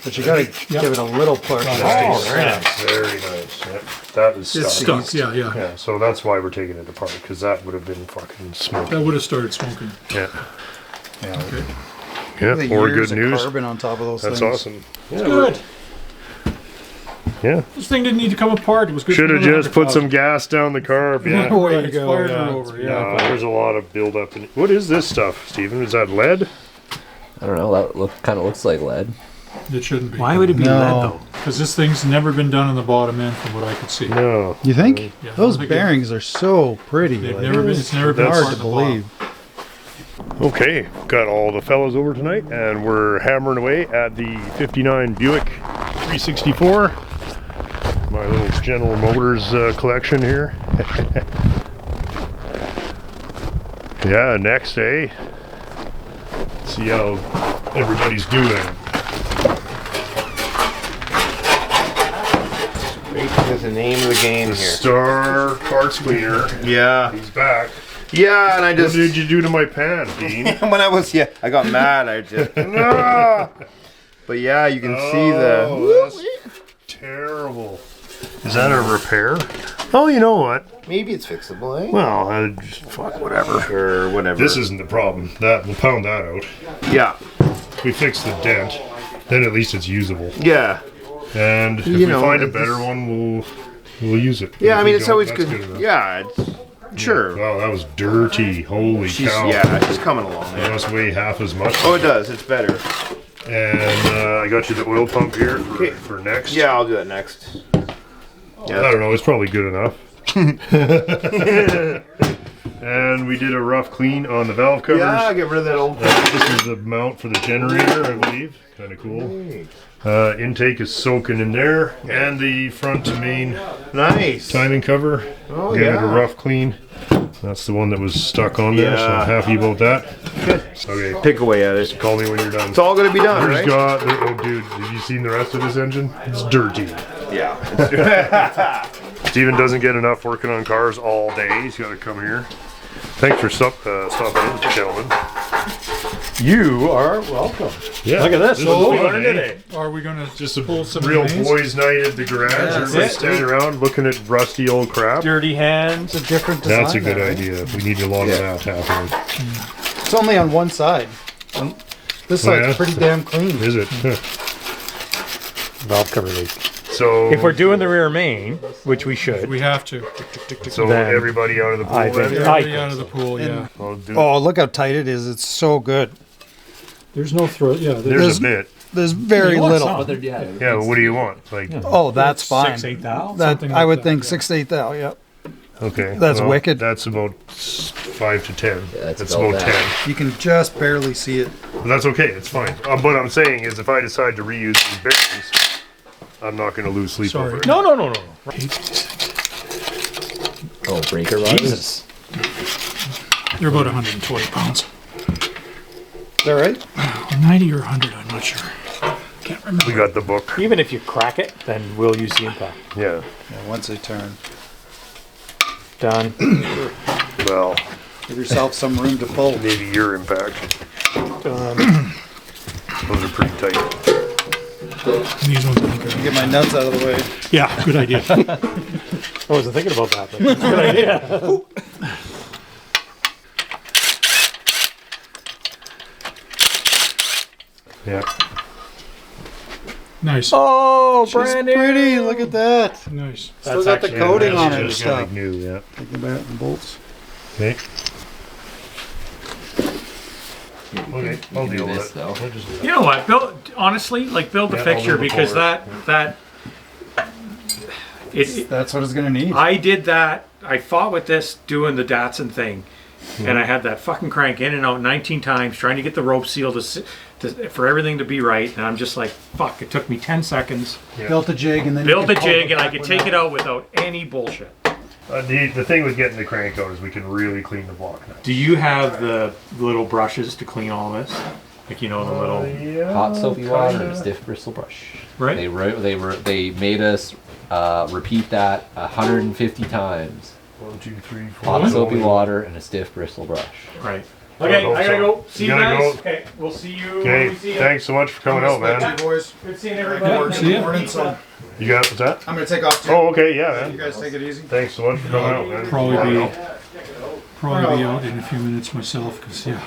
Speaker 2: But you gotta give it a little push.
Speaker 4: Oh, very nice.
Speaker 1: Very nice. Yeah, that is
Speaker 3: It's
Speaker 1: stuck.
Speaker 3: stuck. Yeah.
Speaker 1: Yeah, so that's why we're taking it apart, because that would have been fucking smoking.
Speaker 3: That would have started smoking.
Speaker 1: Yeah.
Speaker 2: Yeah.
Speaker 3: Okay.
Speaker 1: Yeah,
Speaker 2: The
Speaker 1: or
Speaker 2: years
Speaker 1: good
Speaker 2: of
Speaker 1: news.
Speaker 2: carbon on top of those
Speaker 1: That's
Speaker 2: things.
Speaker 1: awesome.
Speaker 3: It's good.
Speaker 1: Yeah.
Speaker 3: This thing didn't need to come apart. It was good.
Speaker 1: Should
Speaker 3: for
Speaker 1: have
Speaker 3: another
Speaker 1: just put
Speaker 3: 100,000.
Speaker 1: some gas down the carb. Yeah.
Speaker 2: Way to
Speaker 3: It's
Speaker 2: go,
Speaker 3: fired
Speaker 2: yeah.
Speaker 3: her over. Yeah.
Speaker 1: There's a lot of buildup in it. What is this stuff, Stephen? Is that lead?
Speaker 5: I don't know. That kind of looks like lead.
Speaker 3: It shouldn't be.
Speaker 4: Why would it be
Speaker 2: No.
Speaker 4: lead though?
Speaker 3: Because this thing's never been done on the bottom end, from what I could see.
Speaker 1: No.
Speaker 2: You think?
Speaker 3: Yeah,
Speaker 2: Those
Speaker 3: I think
Speaker 2: bearings are so pretty.
Speaker 3: They've
Speaker 2: like,
Speaker 3: never been. It's never been
Speaker 1: That's
Speaker 2: hard
Speaker 3: apart
Speaker 2: to
Speaker 3: on the bottom.
Speaker 2: believe.
Speaker 1: Okay, got all the fellas over tonight, and we're hammering away at the 59 Buick 364. My little General Motors collection here. Yeah, next day. See how everybody's doing.
Speaker 6: Is the name of the game
Speaker 1: The
Speaker 6: here.
Speaker 1: Star Parts Cleaner.
Speaker 6: Yeah.
Speaker 1: He's back.
Speaker 6: Yeah, and I
Speaker 1: What
Speaker 6: just
Speaker 1: did you do to my pan, Dean?
Speaker 6: when I was I got mad. I just but yeah, you can see the
Speaker 1: Oh, that's terrible. Is that a repair? Oh, you know what?
Speaker 6: maybe it's fixable, eh?
Speaker 1: Well, just fuck whatever.
Speaker 6: Or whatever.
Speaker 1: This isn't the problem. That we'll pound that out.
Speaker 6: yeah,
Speaker 1: We fix the dent, then at least it's usable.
Speaker 6: yeah,
Speaker 1: And if
Speaker 6: You
Speaker 1: we
Speaker 6: know,
Speaker 1: find a
Speaker 6: it's-
Speaker 1: better one, we'll use it.
Speaker 6: yeah.
Speaker 1: If
Speaker 6: I
Speaker 1: we
Speaker 6: mean, it's
Speaker 1: don't,
Speaker 6: always
Speaker 1: that's
Speaker 6: good.
Speaker 1: enough.
Speaker 6: Yeah, it's sure.
Speaker 1: Wow, that was dirty. Holy
Speaker 6: She's
Speaker 1: cow!
Speaker 6: she's coming along
Speaker 1: It
Speaker 6: there.
Speaker 1: must weigh half as much.
Speaker 6: Oh, it does. It's better.
Speaker 1: And I got you the oil pump here
Speaker 6: Okay.
Speaker 1: for next.
Speaker 6: Yeah, I'll do that next.
Speaker 1: I don't know. It's probably good enough. And we did a rough clean on the valve covers.
Speaker 6: Yeah, get rid of that old.
Speaker 1: This is the mount for the generator, I believe. Kind of cool. Intake is soaking in there, and the front main
Speaker 6: Nice.
Speaker 1: timing cover.
Speaker 6: Oh,
Speaker 1: Gave it a
Speaker 6: yeah.
Speaker 1: rough clean. That's the one that was stuck on there, so I'm
Speaker 6: Yeah.
Speaker 1: happy about that. Okay,
Speaker 6: Pick away at it.
Speaker 1: call me when you're done.
Speaker 6: It's all gonna be done,
Speaker 1: There's
Speaker 6: right?
Speaker 1: oh dude, have you seen the rest of this engine? It's dirty.
Speaker 6: Yeah.
Speaker 1: Steven doesn't get enough working on cars all day. He's got to come here. Thanks for stopping in, gentlemen.
Speaker 4: You are welcome.
Speaker 1: Yeah,
Speaker 4: Look at this.
Speaker 1: was
Speaker 4: We
Speaker 1: fun,
Speaker 4: learned
Speaker 1: eh?
Speaker 4: today.
Speaker 3: Are we going to
Speaker 1: Just a
Speaker 3: pull some
Speaker 1: real
Speaker 3: remains?
Speaker 1: boys' night at the garage. Everybody
Speaker 4: it.
Speaker 1: standing around looking at rusty old crap.
Speaker 4: Dirty hands.
Speaker 2: It's a different design.
Speaker 1: That's a good
Speaker 2: now, right?
Speaker 1: idea. We need a lot of that happening.
Speaker 2: It's only on one side. This side's
Speaker 1: yeah?
Speaker 2: pretty damn clean.
Speaker 1: Is it?
Speaker 4: Valve cover leak.
Speaker 1: So
Speaker 4: If we're doing the rear main, which we should,
Speaker 3: We have to.
Speaker 1: so
Speaker 4: then
Speaker 1: everybody out of the pool.
Speaker 4: I
Speaker 1: then?
Speaker 4: think-
Speaker 3: Everybody out of the pool, yeah.
Speaker 1: Well, dude,
Speaker 2: Oh, look how tight it is. It's so good.
Speaker 3: There's no throw. Yeah,
Speaker 1: there's a bit.
Speaker 2: There's very
Speaker 3: You want
Speaker 2: little.
Speaker 3: some.
Speaker 5: Yeah.
Speaker 1: Yeah, but what do you want? Like,
Speaker 2: Oh, that's fine.
Speaker 4: 6-8 thou.
Speaker 2: That
Speaker 3: Something
Speaker 2: I
Speaker 3: like
Speaker 2: would
Speaker 3: that,
Speaker 2: think
Speaker 3: yeah.
Speaker 2: 6 to 8 thou. Yep.
Speaker 1: okay,
Speaker 2: That's
Speaker 1: well,
Speaker 2: wicked.
Speaker 1: That's about 5 to 10.
Speaker 5: Yeah, that's
Speaker 1: That's
Speaker 5: about
Speaker 1: about
Speaker 5: that.
Speaker 1: 10.
Speaker 2: You can just barely see it.
Speaker 1: But that's okay. It's fine. What I'm saying is, if I decide to reuse these bearings, I'm not going to lose sleep
Speaker 3: Sorry.
Speaker 1: over it.
Speaker 4: No.
Speaker 5: Oh, breaker rod.
Speaker 4: Jesus.
Speaker 3: They're about 120 pounds.
Speaker 2: Is that right?
Speaker 3: 90 or 100, I'm not sure. Can't remember.
Speaker 1: We got the book.
Speaker 4: Even if you crack it, then we'll use the impact.
Speaker 1: Yeah.
Speaker 2: Yeah, once they turn.
Speaker 4: Done.
Speaker 1: Well,
Speaker 2: Give yourself some room to pull.
Speaker 1: maybe your impact.
Speaker 4: Done.
Speaker 1: Those are pretty tight.
Speaker 3: These ones are good.
Speaker 2: Get my nuts out of the way.
Speaker 3: Yeah, good idea.
Speaker 4: I wasn't thinking about that, but it's a good idea.
Speaker 1: Yeah.
Speaker 3: Nice.
Speaker 4: Oh,
Speaker 2: She's
Speaker 4: brand new.
Speaker 2: pretty. Look at that.
Speaker 3: Nice.
Speaker 2: Still
Speaker 4: That's
Speaker 2: got the
Speaker 4: actually-
Speaker 2: coating
Speaker 1: Yeah,
Speaker 2: on
Speaker 1: that's
Speaker 2: it and
Speaker 1: just
Speaker 2: stuff.
Speaker 1: like new, yeah.
Speaker 2: Taking back the bolts.
Speaker 1: Okay. Okay, I'll
Speaker 5: do
Speaker 1: deal with
Speaker 5: this,
Speaker 1: it.
Speaker 5: though.
Speaker 1: I'll just do that.
Speaker 4: You know what? Build honestly, like build the
Speaker 1: Yeah, I'll
Speaker 4: fixture
Speaker 1: build it
Speaker 4: because
Speaker 1: forward.
Speaker 4: that it
Speaker 2: That's what it's gonna need.
Speaker 4: I did that. I fought with this doing the Datsun thing, and I had that fucking crank in and out 19 times trying to get the rope seal for everything to be right. And I'm just like, fuck! It took me 10 seconds.
Speaker 2: Built a jig and then
Speaker 4: Built
Speaker 2: you
Speaker 4: the
Speaker 2: could pull
Speaker 4: jig, and I
Speaker 2: back
Speaker 4: could
Speaker 2: one
Speaker 4: take
Speaker 2: out.
Speaker 4: it out without any bullshit.
Speaker 1: The thing with getting the crank out is we can really clean the block now.
Speaker 4: Do you have the little brushes to clean all this? Like, you know, the little
Speaker 1: Yeah,
Speaker 5: Hot soapy water and
Speaker 1: kinda.
Speaker 5: a stiff bristle brush.
Speaker 4: Right.
Speaker 5: They made us repeat that 150 times.
Speaker 1: 1, 2, 3, 4.
Speaker 5: Hot soapy water and a stiff bristle brush.
Speaker 4: right. Okay,
Speaker 1: hope
Speaker 4: I gotta
Speaker 1: so.
Speaker 4: go. See you
Speaker 1: gotta
Speaker 4: guys.
Speaker 1: go.
Speaker 4: Okay, we'll see you when
Speaker 1: Okay,
Speaker 4: we see you.
Speaker 1: thanks so much for coming out, man.
Speaker 2: You boys.
Speaker 4: Good seeing
Speaker 2: I
Speaker 4: everybody.
Speaker 2: can work in the morning, so
Speaker 1: You got what's that?
Speaker 2: I'm gonna take off too.
Speaker 1: Oh, okay, yeah,
Speaker 2: You
Speaker 1: man.
Speaker 2: guys take it easy.
Speaker 1: Thanks so much for coming out, man.
Speaker 3: Probably be out in a few minutes myself, because yeah,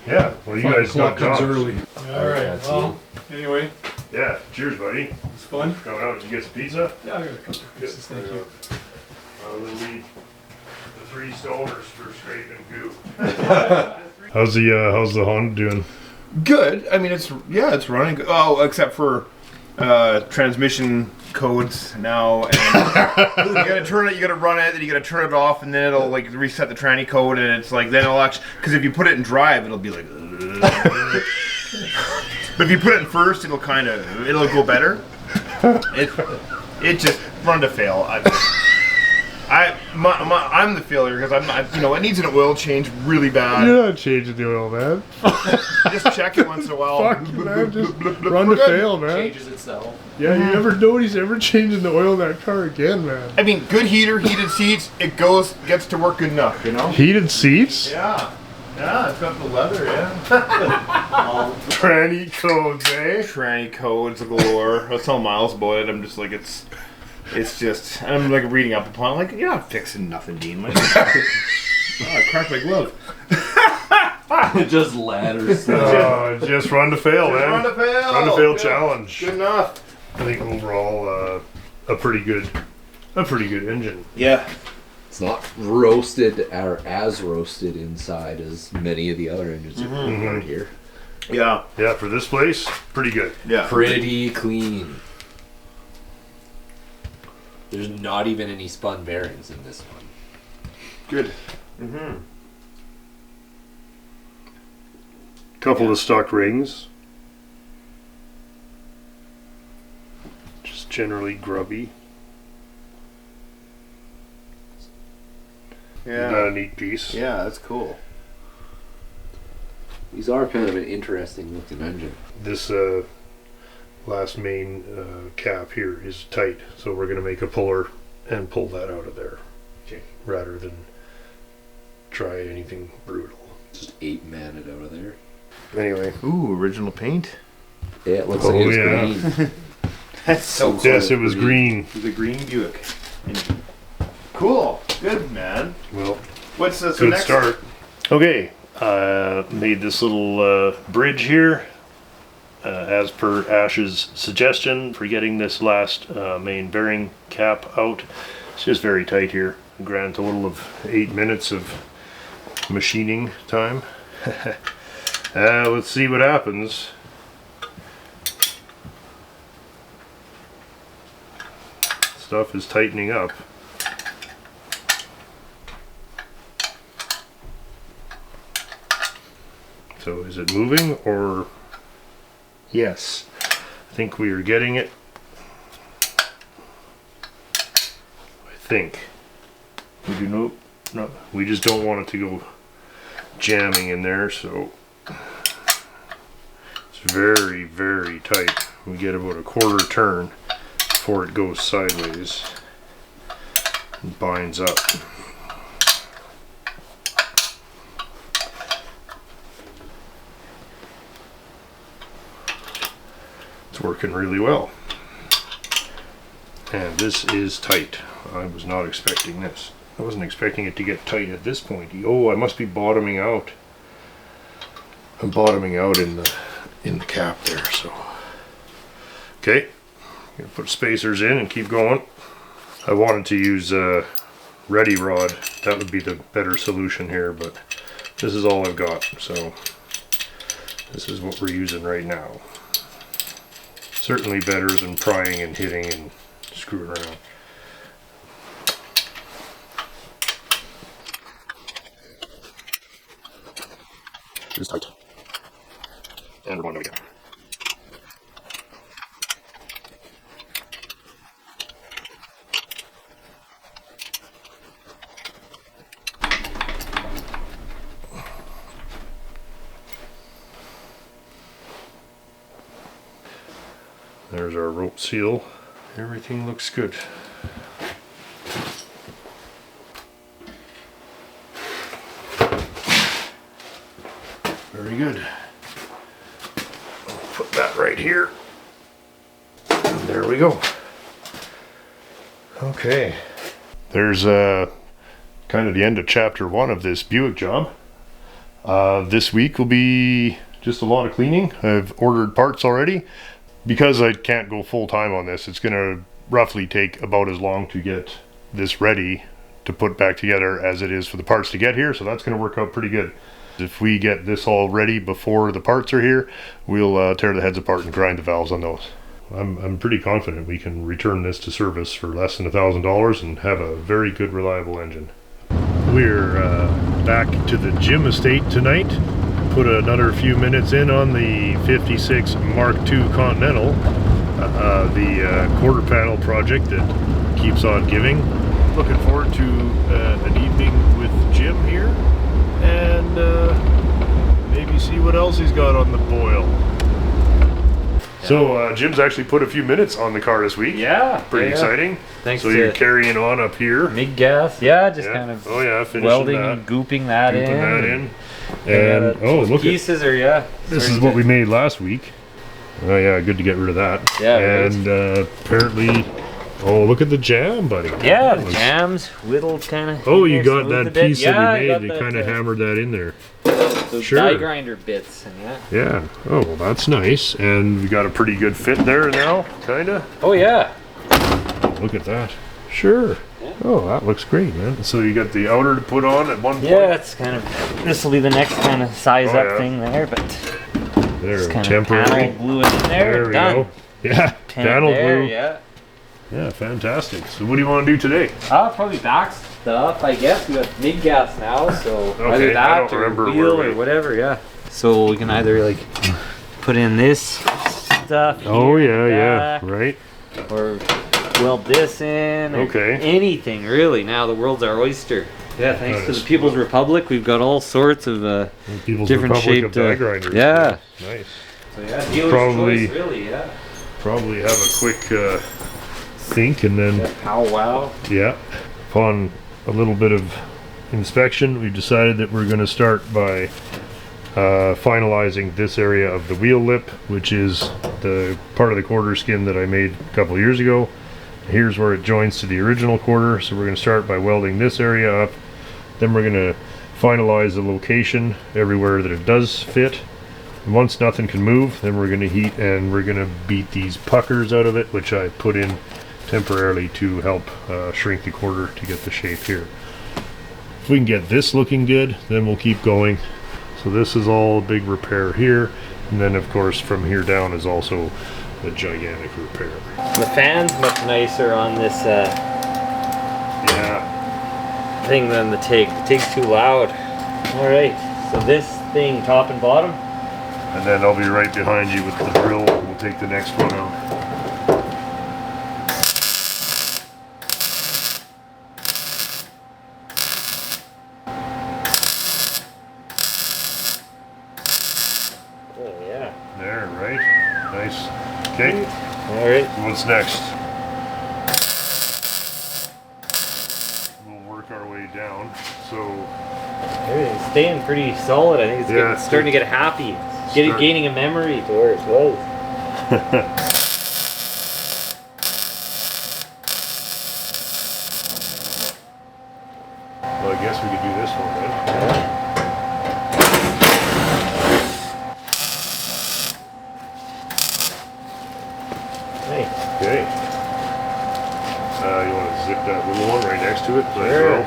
Speaker 1: Yeah, well, you guys got
Speaker 3: comes
Speaker 1: jobs.
Speaker 3: early.
Speaker 4: All right. Well, anyway,
Speaker 1: Yeah, cheers, buddy.
Speaker 4: it's fun.
Speaker 1: Coming out, did you get some pizza?
Speaker 4: Yeah, I got a couple of pieces. Thank you.
Speaker 1: We'll need the 3 stoners for scraping goo. How's the Honda doing?
Speaker 6: Good. I mean, it's running good. Oh, except for transmission codes now. And you gotta turn it, you gotta run it, then you gotta turn it off, and then it'll like reset the tranny code, and it's like then it'll actually, because if you put it in drive, it'll be like. But if you put it in first, it'll go better. It just run to fail. I'm the failure because it needs an oil change really bad.
Speaker 1: You're not changing the oil, man.
Speaker 6: Just check it once in a while.
Speaker 1: Fuck, man, just run to fail, man.
Speaker 7: Changes itself.
Speaker 1: Yeah, you never nobody's ever changing the oil in that car again, man.
Speaker 6: I mean, good heater, heated seats. It gets to work good enough, you know.
Speaker 1: Heated seats?
Speaker 6: Yeah, it's got the leather. Yeah.
Speaker 1: Tranny codes, eh?
Speaker 6: Tranny codes galore. I was telling Miles about it. I'm just like it's just. I'm like reading up upon. Like you're not fixing nothing, Dean. Like, I cracked my glove.
Speaker 7: Just ladders.
Speaker 1: Just run to fail, man.
Speaker 6: Run to fail.
Speaker 1: Run to fail challenge.
Speaker 6: Good enough.
Speaker 1: I think overall, a pretty good engine.
Speaker 6: Yeah.
Speaker 5: It's not roasted or as roasted inside as many of the other engines that we've got here.
Speaker 6: Yeah.
Speaker 1: Yeah, for this place, pretty good.
Speaker 6: Yeah.
Speaker 5: Pretty clean. There's not even any spun bearings in this one.
Speaker 6: Good.
Speaker 1: Couple of stock rings. Just generally grubby.
Speaker 6: Yeah.
Speaker 1: Not a neat piece.
Speaker 6: Yeah, that's cool.
Speaker 5: These are kind of an interesting looking engine.
Speaker 1: This last main cap here is tight, so we're going to make a puller and pull that out of there.
Speaker 5: Okay.
Speaker 1: Rather than try anything brutal.
Speaker 5: Just 8-man it out of there.
Speaker 1: Anyway.
Speaker 6: Ooh, original paint.
Speaker 5: Yeah, it looks like it's green.
Speaker 6: That's so cool.
Speaker 1: Yes, it was green.
Speaker 6: It was a green Buick. Cool. Good, man.
Speaker 1: Well,
Speaker 6: What's the
Speaker 1: good
Speaker 6: next
Speaker 1: start. Okay, made this little bridge here as per Ash's suggestion for getting this last main bearing cap out. It's just very tight here. Grand total of 8 minutes of machining time. Let's see what happens. Stuff is tightening up. So is it moving or? Yes, I think we are getting it. I think. We do no, we just don't want it to go jamming in there, so it's very, very tight. We get about a quarter turn before it goes sideways and binds up. It's working really well. And this is tight. I was not expecting this. I wasn't expecting it to get tight at this point. Oh, I must be bottoming out. I'm bottoming out in the cap there, so. Okay, gonna put spacers in and keep going. I wanted to use ready rod. That would be the better solution here, but this is all I've got, so this is what we're using right now. Certainly better than prying and hitting and screwing around. It's tight. And we're going to go. There's our rope seal. Everything looks good. pretty good. I'll put that right here. And there we go. Okay. There's kind of the end of chapter 1 of this Buick job. This week will be just a lot of cleaning. I've ordered parts already. Because I can't go full time on this, it's going to roughly take about as long to get this ready to put back together as it is for the parts to get here, so that's going to work out pretty good. If we get this all ready before the parts are here, we'll tear the heads apart and grind the valves on those. I'm pretty confident we can return this to service for less than $1,000 and have a very good, reliable engine. We're back to the Jim estate tonight. Put another few minutes in on the 56 Mark II Continental, the quarter panel project that keeps on giving. Looking forward to an evening with Jim here, and maybe see what else he's got on the boil. So Jim's actually put a few minutes on the car this week.
Speaker 8: Yeah.
Speaker 1: Pretty exciting.
Speaker 8: Thanks
Speaker 1: so
Speaker 8: to
Speaker 1: you're carrying on up here.
Speaker 8: MIG gas. Yeah, just kind of
Speaker 1: finishing
Speaker 8: welding
Speaker 1: that.
Speaker 8: and gooping that in.
Speaker 1: And look
Speaker 8: pieces
Speaker 1: this is what we made last week. Oh yeah, good to get rid of that.
Speaker 8: Yeah.
Speaker 1: And apparently, look at the jam, buddy.
Speaker 8: Yeah, the jams whittled kind of.
Speaker 1: Oh, you got that piece that you made. They
Speaker 8: that,
Speaker 1: kind of hammered that in there.
Speaker 8: Those
Speaker 1: Sure.
Speaker 8: die grinder bits. And
Speaker 1: Yeah. Oh, well, that's nice. And we got a pretty good fit there now, kinda.
Speaker 8: Oh yeah.
Speaker 1: Look at that. Sure. Oh, that looks great, man. So you got the outer to put on at one point?
Speaker 8: Yeah, it's kind of, this will be the next kind of size up thing there, but
Speaker 1: there,
Speaker 8: just kind
Speaker 1: temporary.
Speaker 8: of panel glue it in there.
Speaker 1: There we
Speaker 8: done.
Speaker 1: go. Yeah, panel
Speaker 8: there,
Speaker 1: glue.
Speaker 8: Yeah.
Speaker 1: Yeah, fantastic. So what do you want to do today?
Speaker 8: Probably back stuff, I guess. We got MIG gas now, so
Speaker 1: Okay,
Speaker 8: either
Speaker 1: I
Speaker 8: that
Speaker 1: don't
Speaker 8: or
Speaker 1: remember
Speaker 8: wheel
Speaker 1: where
Speaker 8: or whatever, yeah. So we can either like put in this stuff
Speaker 1: Oh
Speaker 8: here,
Speaker 1: yeah, right.
Speaker 8: or weld this in, or
Speaker 1: Okay.
Speaker 8: anything really. Now the world's our oyster. Yeah, thanks to the People's Republic, we've got all sorts of
Speaker 1: People's
Speaker 8: different
Speaker 1: Republic
Speaker 8: shaped
Speaker 1: of die grinders.
Speaker 8: yeah.
Speaker 1: Nice.
Speaker 8: So yeah, dealer's
Speaker 1: Probably-
Speaker 8: choice, really, yeah.
Speaker 1: Probably have a quick think and then
Speaker 8: Powwow.
Speaker 1: yeah. Upon a little bit of inspection, we've decided that we're going to start by finalizing this area of the wheel lip, which is the part of the quarter skin that I made a couple years ago. Here's where it joins to the original quarter, so we're going to start by welding this area up. Then we're going to finalize the location everywhere that it does fit. And once nothing can move, then we're going to heat and we're going to beat these puckers out of it, which I put in temporarily to help shrink the quarter to get the shape here. If we can get this looking good, then we'll keep going. So this is all a big repair here, and then of course from here down is also a gigantic repair.
Speaker 8: The fan's much nicer on this
Speaker 1: Yeah.
Speaker 8: thing than the TIG. The TIG's too loud. Alright, so this thing top and bottom.
Speaker 1: And then I'll be right behind you with the drill. We'll take the next one out.
Speaker 8: Oh yeah.
Speaker 1: There, right? Nice. Okay.
Speaker 8: Alright.
Speaker 1: What's next? We'll work our way down. So
Speaker 8: Everything's staying pretty solid. I think it's
Speaker 1: Yeah,
Speaker 8: getting, starting to get happy. Gaining a memory to where it was.
Speaker 1: well, I guess we could do this one then.
Speaker 8: Nice.
Speaker 1: Okay. You want to zip that little one right next to it? Might as
Speaker 8: Sure.
Speaker 1: well.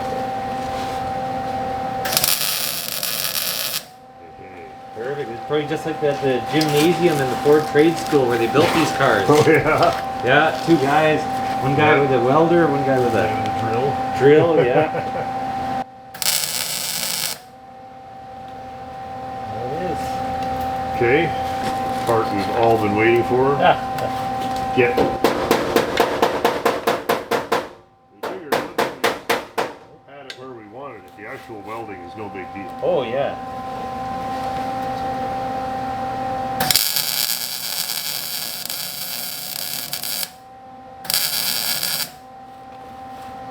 Speaker 1: Okay.
Speaker 8: Perfect. It's probably just like that the gymnasium in the Ford Trade School where they built these cars.
Speaker 1: Oh yeah.
Speaker 8: Yeah, two guys. One guy with a welder, one guy with a
Speaker 1: And the drill.
Speaker 8: drill, yeah. There it is.
Speaker 1: Okay. Part we've all been waiting for. Get. We figured once we had it where we wanted it, the actual welding is no big deal.
Speaker 8: Oh yeah.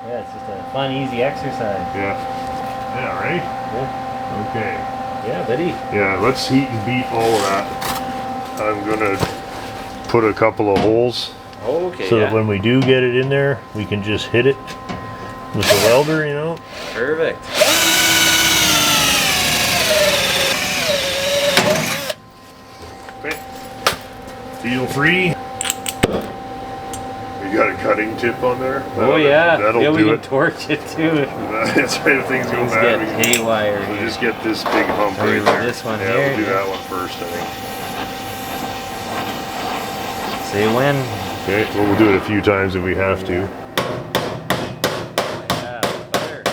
Speaker 8: Yeah, it's just a fun, easy exercise.
Speaker 1: Yeah. Yeah, right?
Speaker 8: Yeah.
Speaker 1: Okay.
Speaker 8: Yeah, buddy.
Speaker 1: Yeah, let's heat and beat all of that. I'm gonna put a couple of holes
Speaker 8: Okay.
Speaker 1: so
Speaker 8: yeah.
Speaker 1: that when we do get it in there, we can just hit it with the welder, you know?
Speaker 8: Perfect.
Speaker 1: Okay. Feel free. You got a cutting tip on there?
Speaker 8: Oh yeah.
Speaker 1: That'll
Speaker 8: yeah, we
Speaker 1: do
Speaker 8: can
Speaker 1: it.
Speaker 8: torch it too.
Speaker 1: That's right, if things go
Speaker 8: Things
Speaker 1: bad.
Speaker 8: get
Speaker 1: we can-
Speaker 8: haywire
Speaker 1: We'll
Speaker 8: here.
Speaker 1: just get this big hump
Speaker 8: Oh,
Speaker 1: right there.
Speaker 8: this one
Speaker 1: yeah,
Speaker 8: here,
Speaker 1: we'll do
Speaker 8: yeah.
Speaker 1: that one first, I think.
Speaker 8: Say when.
Speaker 1: Okay, well, we'll do it a few times if we have to.
Speaker 8: Yeah, butter.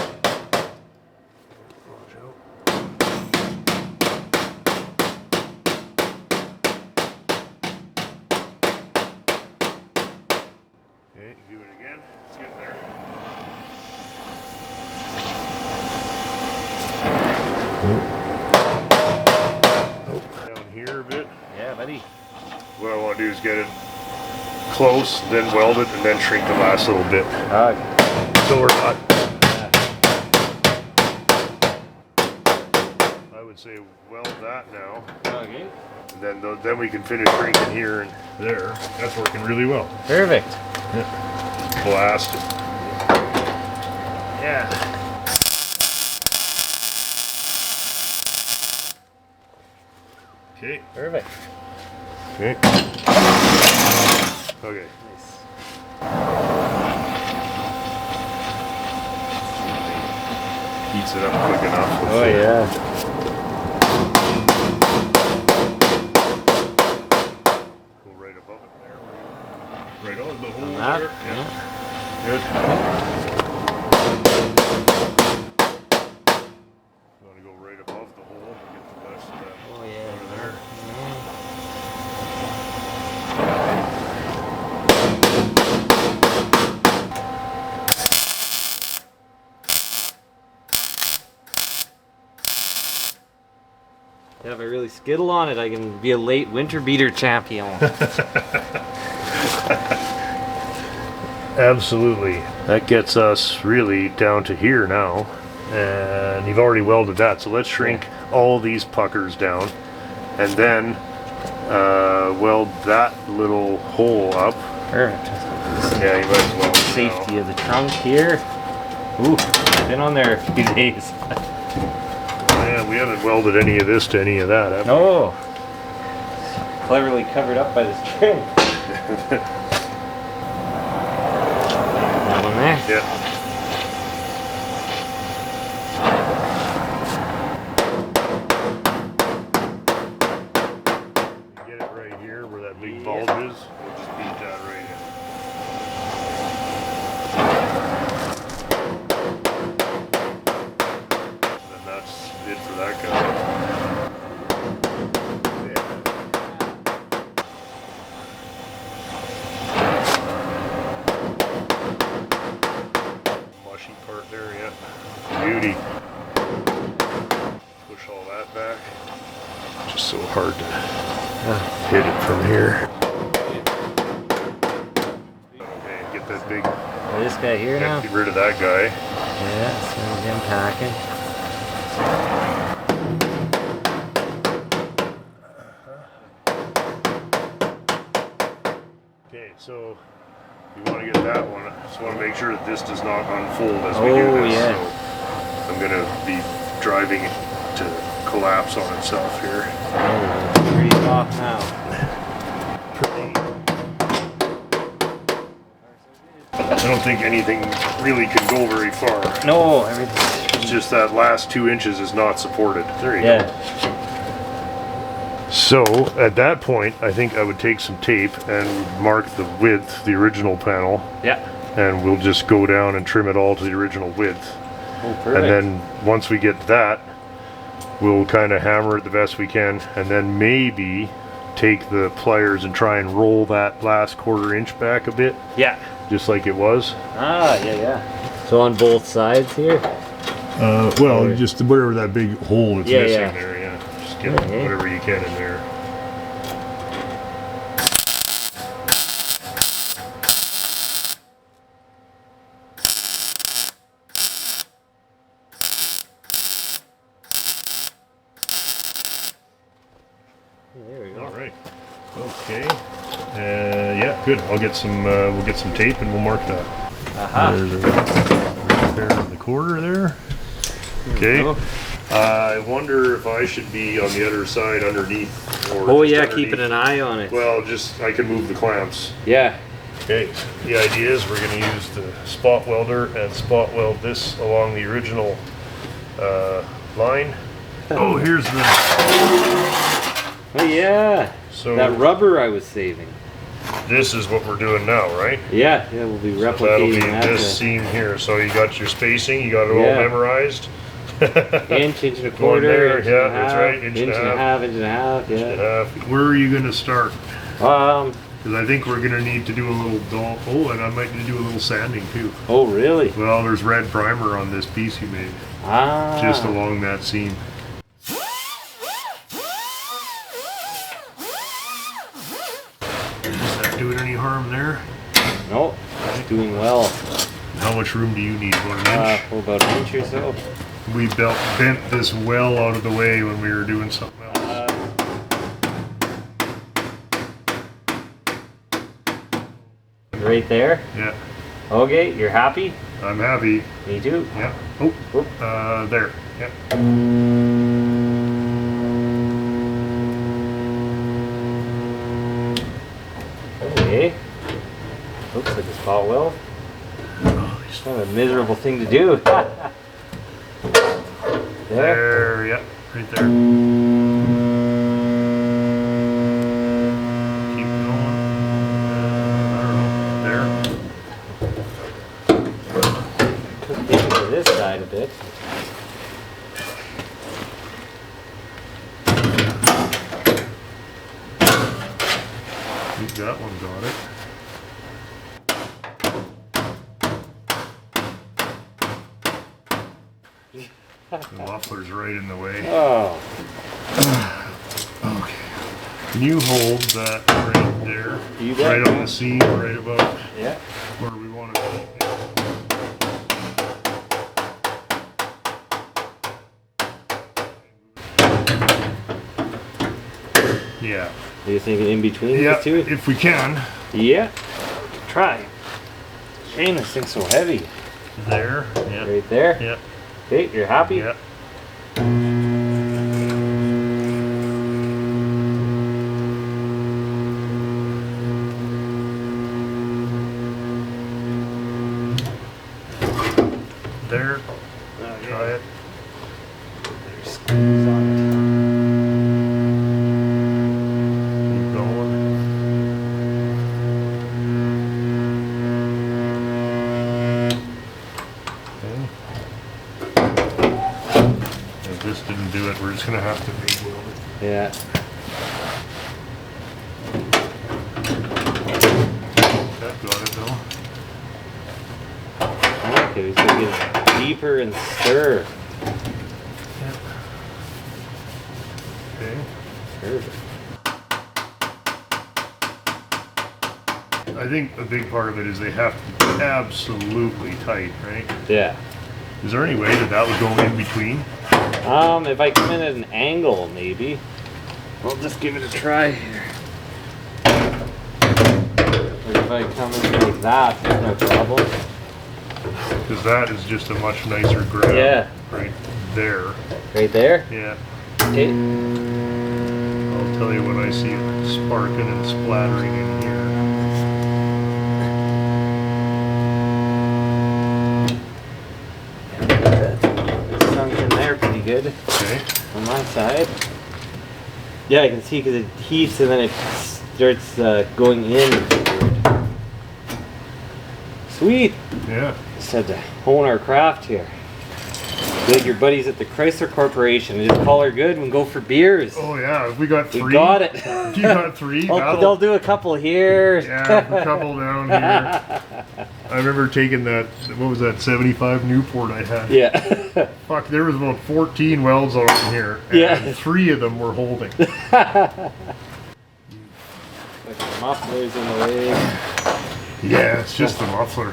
Speaker 1: Okay, do it again. It's getting there. Down here a bit.
Speaker 8: Yeah, buddy.
Speaker 1: What I want to do is get it close, then weld it, and then shrink the last little bit. So we're not. I would say weld that now,
Speaker 8: Okay.
Speaker 1: and then we can finish shrinking here and there. That's working really well.
Speaker 8: Perfect.
Speaker 1: Blast it.
Speaker 8: Yeah.
Speaker 1: Okay.
Speaker 8: Perfect.
Speaker 1: Okay. Okay. Heats it up quick enough.
Speaker 8: Oh yeah.
Speaker 1: Go right above it there. Right on the hole
Speaker 8: That,
Speaker 1: there.
Speaker 8: yeah.
Speaker 1: Good. You want to go right above the hole and get the rest of that
Speaker 8: Oh yeah.
Speaker 1: out of there.
Speaker 8: Yeah, if I really skittle on it, I can be a late winter beater champion.
Speaker 1: Absolutely. That gets us really down to here now. And you've already welded that. So let's shrink all these puckers down. And then weld that little hole up.
Speaker 8: Perfect.
Speaker 1: Yeah, you might as well.
Speaker 8: Safety of the trunk here. Ooh, been on there a few days.
Speaker 1: Yeah, we haven't welded any of this to any of that, have we?
Speaker 8: Oh, cleverly covered up by this trim. That one there.
Speaker 1: Yeah. Get it right here where that big bulge is. We'll just beat that right in. And that's it for that guy. Mushy part there, yeah. Beauty. Push all that back. Just so hard to hit it from here. Okay, get that big.
Speaker 8: This guy here now.
Speaker 1: Get rid of that guy.
Speaker 8: Yeah, so him packing.
Speaker 1: Okay, so you want to get that one. I just want to make sure that this does not unfold as we do this.
Speaker 8: Yeah.
Speaker 1: So I'm gonna be driving it to collapse on itself here.
Speaker 8: Oh, pretty off now.
Speaker 1: I don't think anything really can go very far.
Speaker 8: No, everything.
Speaker 1: It's just that last 2 inches is not supported. There you go.
Speaker 8: Yeah.
Speaker 1: So at that point, I think I would take some tape and mark the width, the original panel,
Speaker 8: Yeah.
Speaker 1: and we'll just go down and trim it all to the original width.
Speaker 8: Oh, perfect.
Speaker 1: And then once we get that, we'll kind of hammer it the best we can, and then maybe take the pliers and try and roll that last 1/4 inch back a bit,
Speaker 8: Yeah.
Speaker 1: just like it was.
Speaker 8: Ah, yeah. So on both sides here.
Speaker 1: Well, just whatever that big hole that's
Speaker 8: Yeah,
Speaker 1: missing
Speaker 8: yeah.
Speaker 1: there, yeah. Just get
Speaker 8: Okay.
Speaker 1: whatever you can in there. Okay. Yeah, good. I'll get some. We'll get some tape and we'll mark that. There's a repair in the corner there. Okay. I wonder if I should be on the other side underneath. Or
Speaker 8: Oh
Speaker 1: just
Speaker 8: yeah,
Speaker 1: underneath.
Speaker 8: keeping an eye on it.
Speaker 1: Well, just I can move the clamps.
Speaker 8: Yeah.
Speaker 1: Okay. The idea is we're going to use the spot welder and spot weld this along the original line. Oh, here's the.
Speaker 8: Oh yeah.
Speaker 1: So
Speaker 8: That rubber I was saving.
Speaker 1: this is what we're doing now, right?
Speaker 8: Yeah, yeah, we'll be
Speaker 1: So that'll be
Speaker 8: replicating that.
Speaker 1: this seam here. So you got your spacing, you got it all
Speaker 8: Yeah.
Speaker 1: memorized.
Speaker 8: Inch and a
Speaker 1: Going
Speaker 8: quarter,
Speaker 1: there,
Speaker 8: inch
Speaker 1: yeah,
Speaker 8: and a
Speaker 1: that's
Speaker 8: half,
Speaker 1: right, inch and a half.
Speaker 8: inch and a half, yeah.
Speaker 1: Where are you going to start?
Speaker 8: Um,
Speaker 1: Because I think we're going to need to do a little dull. Oh, and I might need to do a little sanding too.
Speaker 8: oh really?
Speaker 1: Well, there's red primer on this piece you made,
Speaker 8: Ah.
Speaker 1: just along that seam. Is that doing any harm there?
Speaker 8: No, it's doing well.
Speaker 1: How much room do you need? About an inch?
Speaker 8: For about an inch or so.
Speaker 1: We bent this well out of the way when we were doing something else.
Speaker 8: Right there.
Speaker 1: Yeah,
Speaker 8: Okay, you're happy?
Speaker 1: I'm happy.
Speaker 8: Me too.
Speaker 1: Yeah. Oh, there. Yeah.
Speaker 8: Okay. Looks like a spot weld. It's kind of a miserable thing to do. There.
Speaker 1: There, yeah, right there. Keep going. I don't know.
Speaker 8: Could get to this side a bit.
Speaker 1: I think that one got it. The muffler's right in the way.
Speaker 8: Oh.
Speaker 1: Okay. Can you hold that right there?
Speaker 8: You bet,
Speaker 1: Right on
Speaker 8: man.
Speaker 1: the seam, right about
Speaker 8: Yeah.
Speaker 1: where we want to be. Yeah.
Speaker 8: Are you thinking in between
Speaker 1: Yeah,
Speaker 8: these two?
Speaker 1: if we can.
Speaker 8: Yeah. Try. Dang, this thing's so heavy.
Speaker 1: There. Yeah.
Speaker 8: Right there.
Speaker 1: Yeah.
Speaker 8: Okay, you're happy?
Speaker 1: Yeah. There. Try it.
Speaker 8: There's screws on
Speaker 1: Keep going. Okay. If this didn't do it, we're just gonna have to make weld it.
Speaker 8: it. Yeah.
Speaker 1: That got it though.
Speaker 8: Okay, so get deeper and stir.
Speaker 1: Okay.
Speaker 8: Perfect.
Speaker 1: I think a big part of it is they have to be absolutely tight, right?
Speaker 8: Yeah.
Speaker 1: Is there any way that that would go in between?
Speaker 8: If I come in at an angle, maybe. We'll just give it a try here. Like if I come in like that, there's no problem.
Speaker 1: Because that is just a much nicer grab.
Speaker 8: Yeah.
Speaker 1: Right there.
Speaker 8: Right there?
Speaker 1: Yeah.
Speaker 8: Okay.
Speaker 1: I'll tell you when I see it sparking and splattering in here.
Speaker 8: It's sunk in there pretty good
Speaker 1: Okay.
Speaker 8: on my side. Yeah, I can see because it heats and then it starts going in. Sweet.
Speaker 1: Yeah.
Speaker 8: Just had to hone our craft here. Good, your buddies at the Chrysler Corporation. Just call her good and go for beers.
Speaker 1: Oh yeah, we got
Speaker 8: We
Speaker 1: three.
Speaker 8: got it.
Speaker 1: You got three?
Speaker 8: They'll do a couple here.
Speaker 1: Yeah, a couple down here. I remember taking that, what was that, 75 Newport I had.
Speaker 8: Yeah.
Speaker 1: Fuck, there was about 14 welds on here, and
Speaker 8: Yeah.
Speaker 1: 3 of them were holding.
Speaker 8: Mufflers in the way.
Speaker 1: Yeah, it's just the muffler.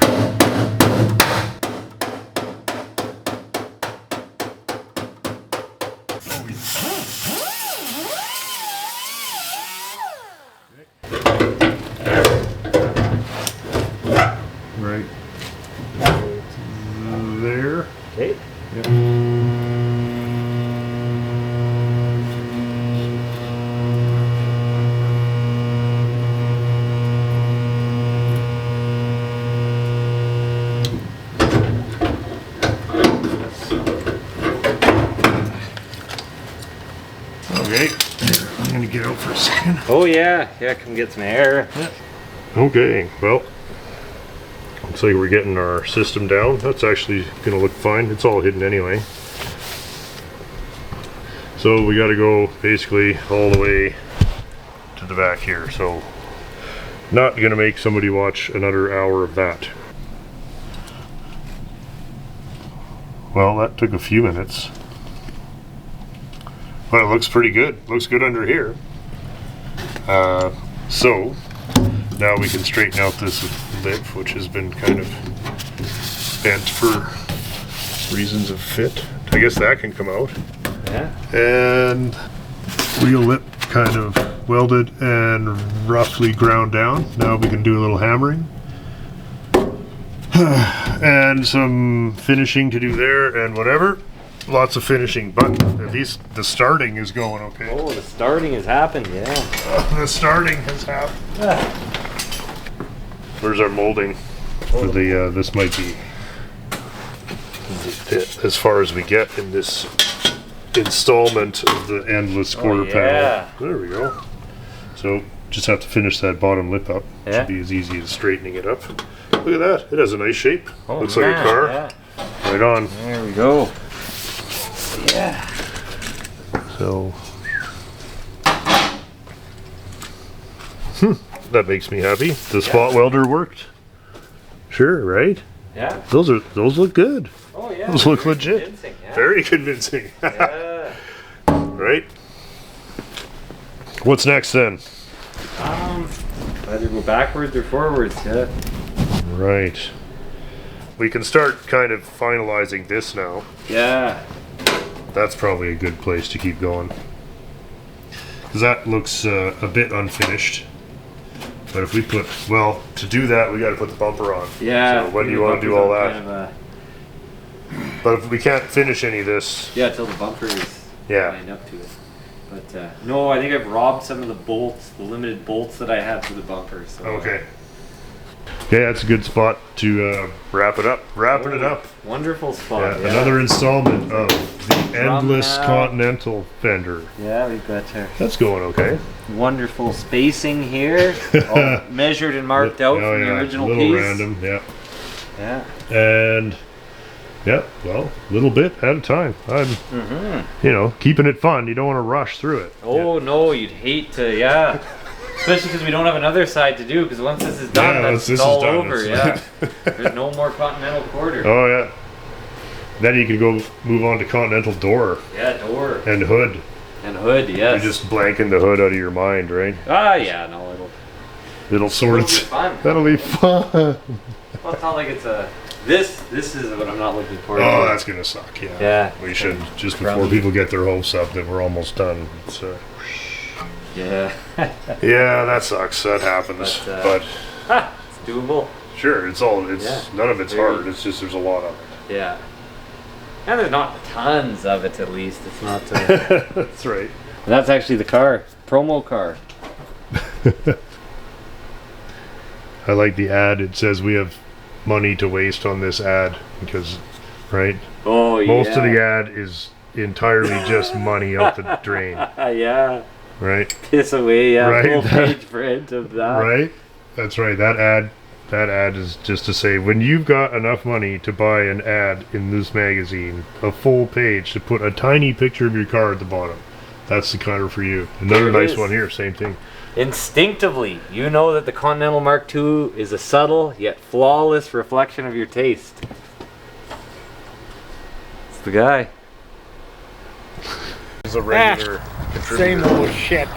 Speaker 1: out for a second?
Speaker 8: Oh yeah, yeah. Come get some air.
Speaker 1: Okay, well, looks like we're getting our system down. That's actually gonna look fine. It's all hidden anyway. So we gotta go basically all the way to the back here. So not gonna make somebody watch another hour of that. Well, that took a few minutes. But it looks pretty good. Looks good under here. So now we can straighten out this lip, which has been kind of bent for reasons of fit. I guess that can come out.
Speaker 8: Yeah.
Speaker 1: And wheel lip kind of welded and roughly ground down. Now we can do a little hammering. And some finishing to do there and whatever. Lots of finishing, but at least the starting is going okay.
Speaker 8: Oh, the starting has happened. Yeah.
Speaker 1: The starting has happened. Where's our molding for the, this might be as far as we get in this installment of the endless quarter panel. There we go. So just have to finish that bottom lip up. Should be as easy as straightening it up. Look at that. It has a nice shape. Looks like a car. Right on.
Speaker 8: There we go. Yeah.
Speaker 1: So that makes me happy. The spot welder worked. Sure, right?
Speaker 8: Yeah.
Speaker 1: Those look good.
Speaker 8: Oh yeah.
Speaker 1: Those look legit.
Speaker 8: Convincing, yeah.
Speaker 1: Very convincing.
Speaker 8: Yeah.
Speaker 1: Right? What's next then?
Speaker 8: Either go backwards or forwards. Yeah.
Speaker 1: Right. We can start kind of finalizing this now.
Speaker 8: Yeah.
Speaker 1: That's probably a good place to keep going. Because that looks a bit unfinished. But if we put, well, to do that, we got to put the bumper on.
Speaker 8: Yeah.
Speaker 1: So when do you want to do all that?
Speaker 8: Kind of
Speaker 1: But if we can't finish any of this,
Speaker 8: yeah, till the bumper is lined up to it. But no, I think I've robbed some of the bolts, the limited bolts that I had for the bumper. So,
Speaker 1: okay. Okay, that's a good spot to wrap it up. Wrapping it up.
Speaker 8: Wonderful spot.
Speaker 1: Yeah, another installment of the endless Continental fender.
Speaker 8: Yeah, we've got
Speaker 1: that's going okay.
Speaker 8: Wonderful spacing here, all measured and marked out from the original
Speaker 1: a little
Speaker 8: piece.
Speaker 1: random, yeah.
Speaker 8: Yeah.
Speaker 1: And yeah, well, a little bit at a time. I'm, you know, keeping it fun. You don't want to rush through it.
Speaker 8: Oh no, you'd hate to, yeah. Especially because we don't have another side to do. Because once this is done, that's all over. Yeah. There's no more Continental quarter.
Speaker 1: Oh yeah. Then you can go move on to Continental door.
Speaker 8: Yeah, door.
Speaker 1: And hood.
Speaker 8: And hood, yes.
Speaker 1: You're just blanking the hood out of your mind, right?
Speaker 8: Ah, yeah, no,
Speaker 1: it'll sort
Speaker 8: be fun.
Speaker 1: That'll be fun.
Speaker 8: Well, it's not like it's a. This is what I'm not looking for.
Speaker 1: Oh, that's gonna suck. Yeah.
Speaker 8: Yeah.
Speaker 1: We should just before people get their hopes up that we're almost done. It's,
Speaker 8: yeah.
Speaker 1: Yeah, that sucks. That happens. But
Speaker 8: it's doable.
Speaker 1: Sure, it's none of it's hard. It's just there's a lot of it.
Speaker 8: Yeah. And there's not tons of it, at least. It's not.
Speaker 1: That's right.
Speaker 8: That's actually the car, promo car.
Speaker 1: I like the ad. It says we have money to waste on this ad because, right?
Speaker 8: Oh yeah.
Speaker 1: Most of the ad is entirely just money out the drain.
Speaker 8: Yeah.
Speaker 1: Right.
Speaker 8: Piss away. Yeah.
Speaker 1: Right.
Speaker 8: Full page print of that.
Speaker 1: Right. That's right. That ad is just to say when you've got enough money to buy an ad in this magazine, a full page to put a tiny picture of your car at the bottom. That's the car for you. Another nice one here. Same thing.
Speaker 8: Instinctively, you know that the Continental Mark II is a subtle yet flawless reflection of your taste. It's the guy.
Speaker 1: It's a regular contributor.
Speaker 4: Same old shit.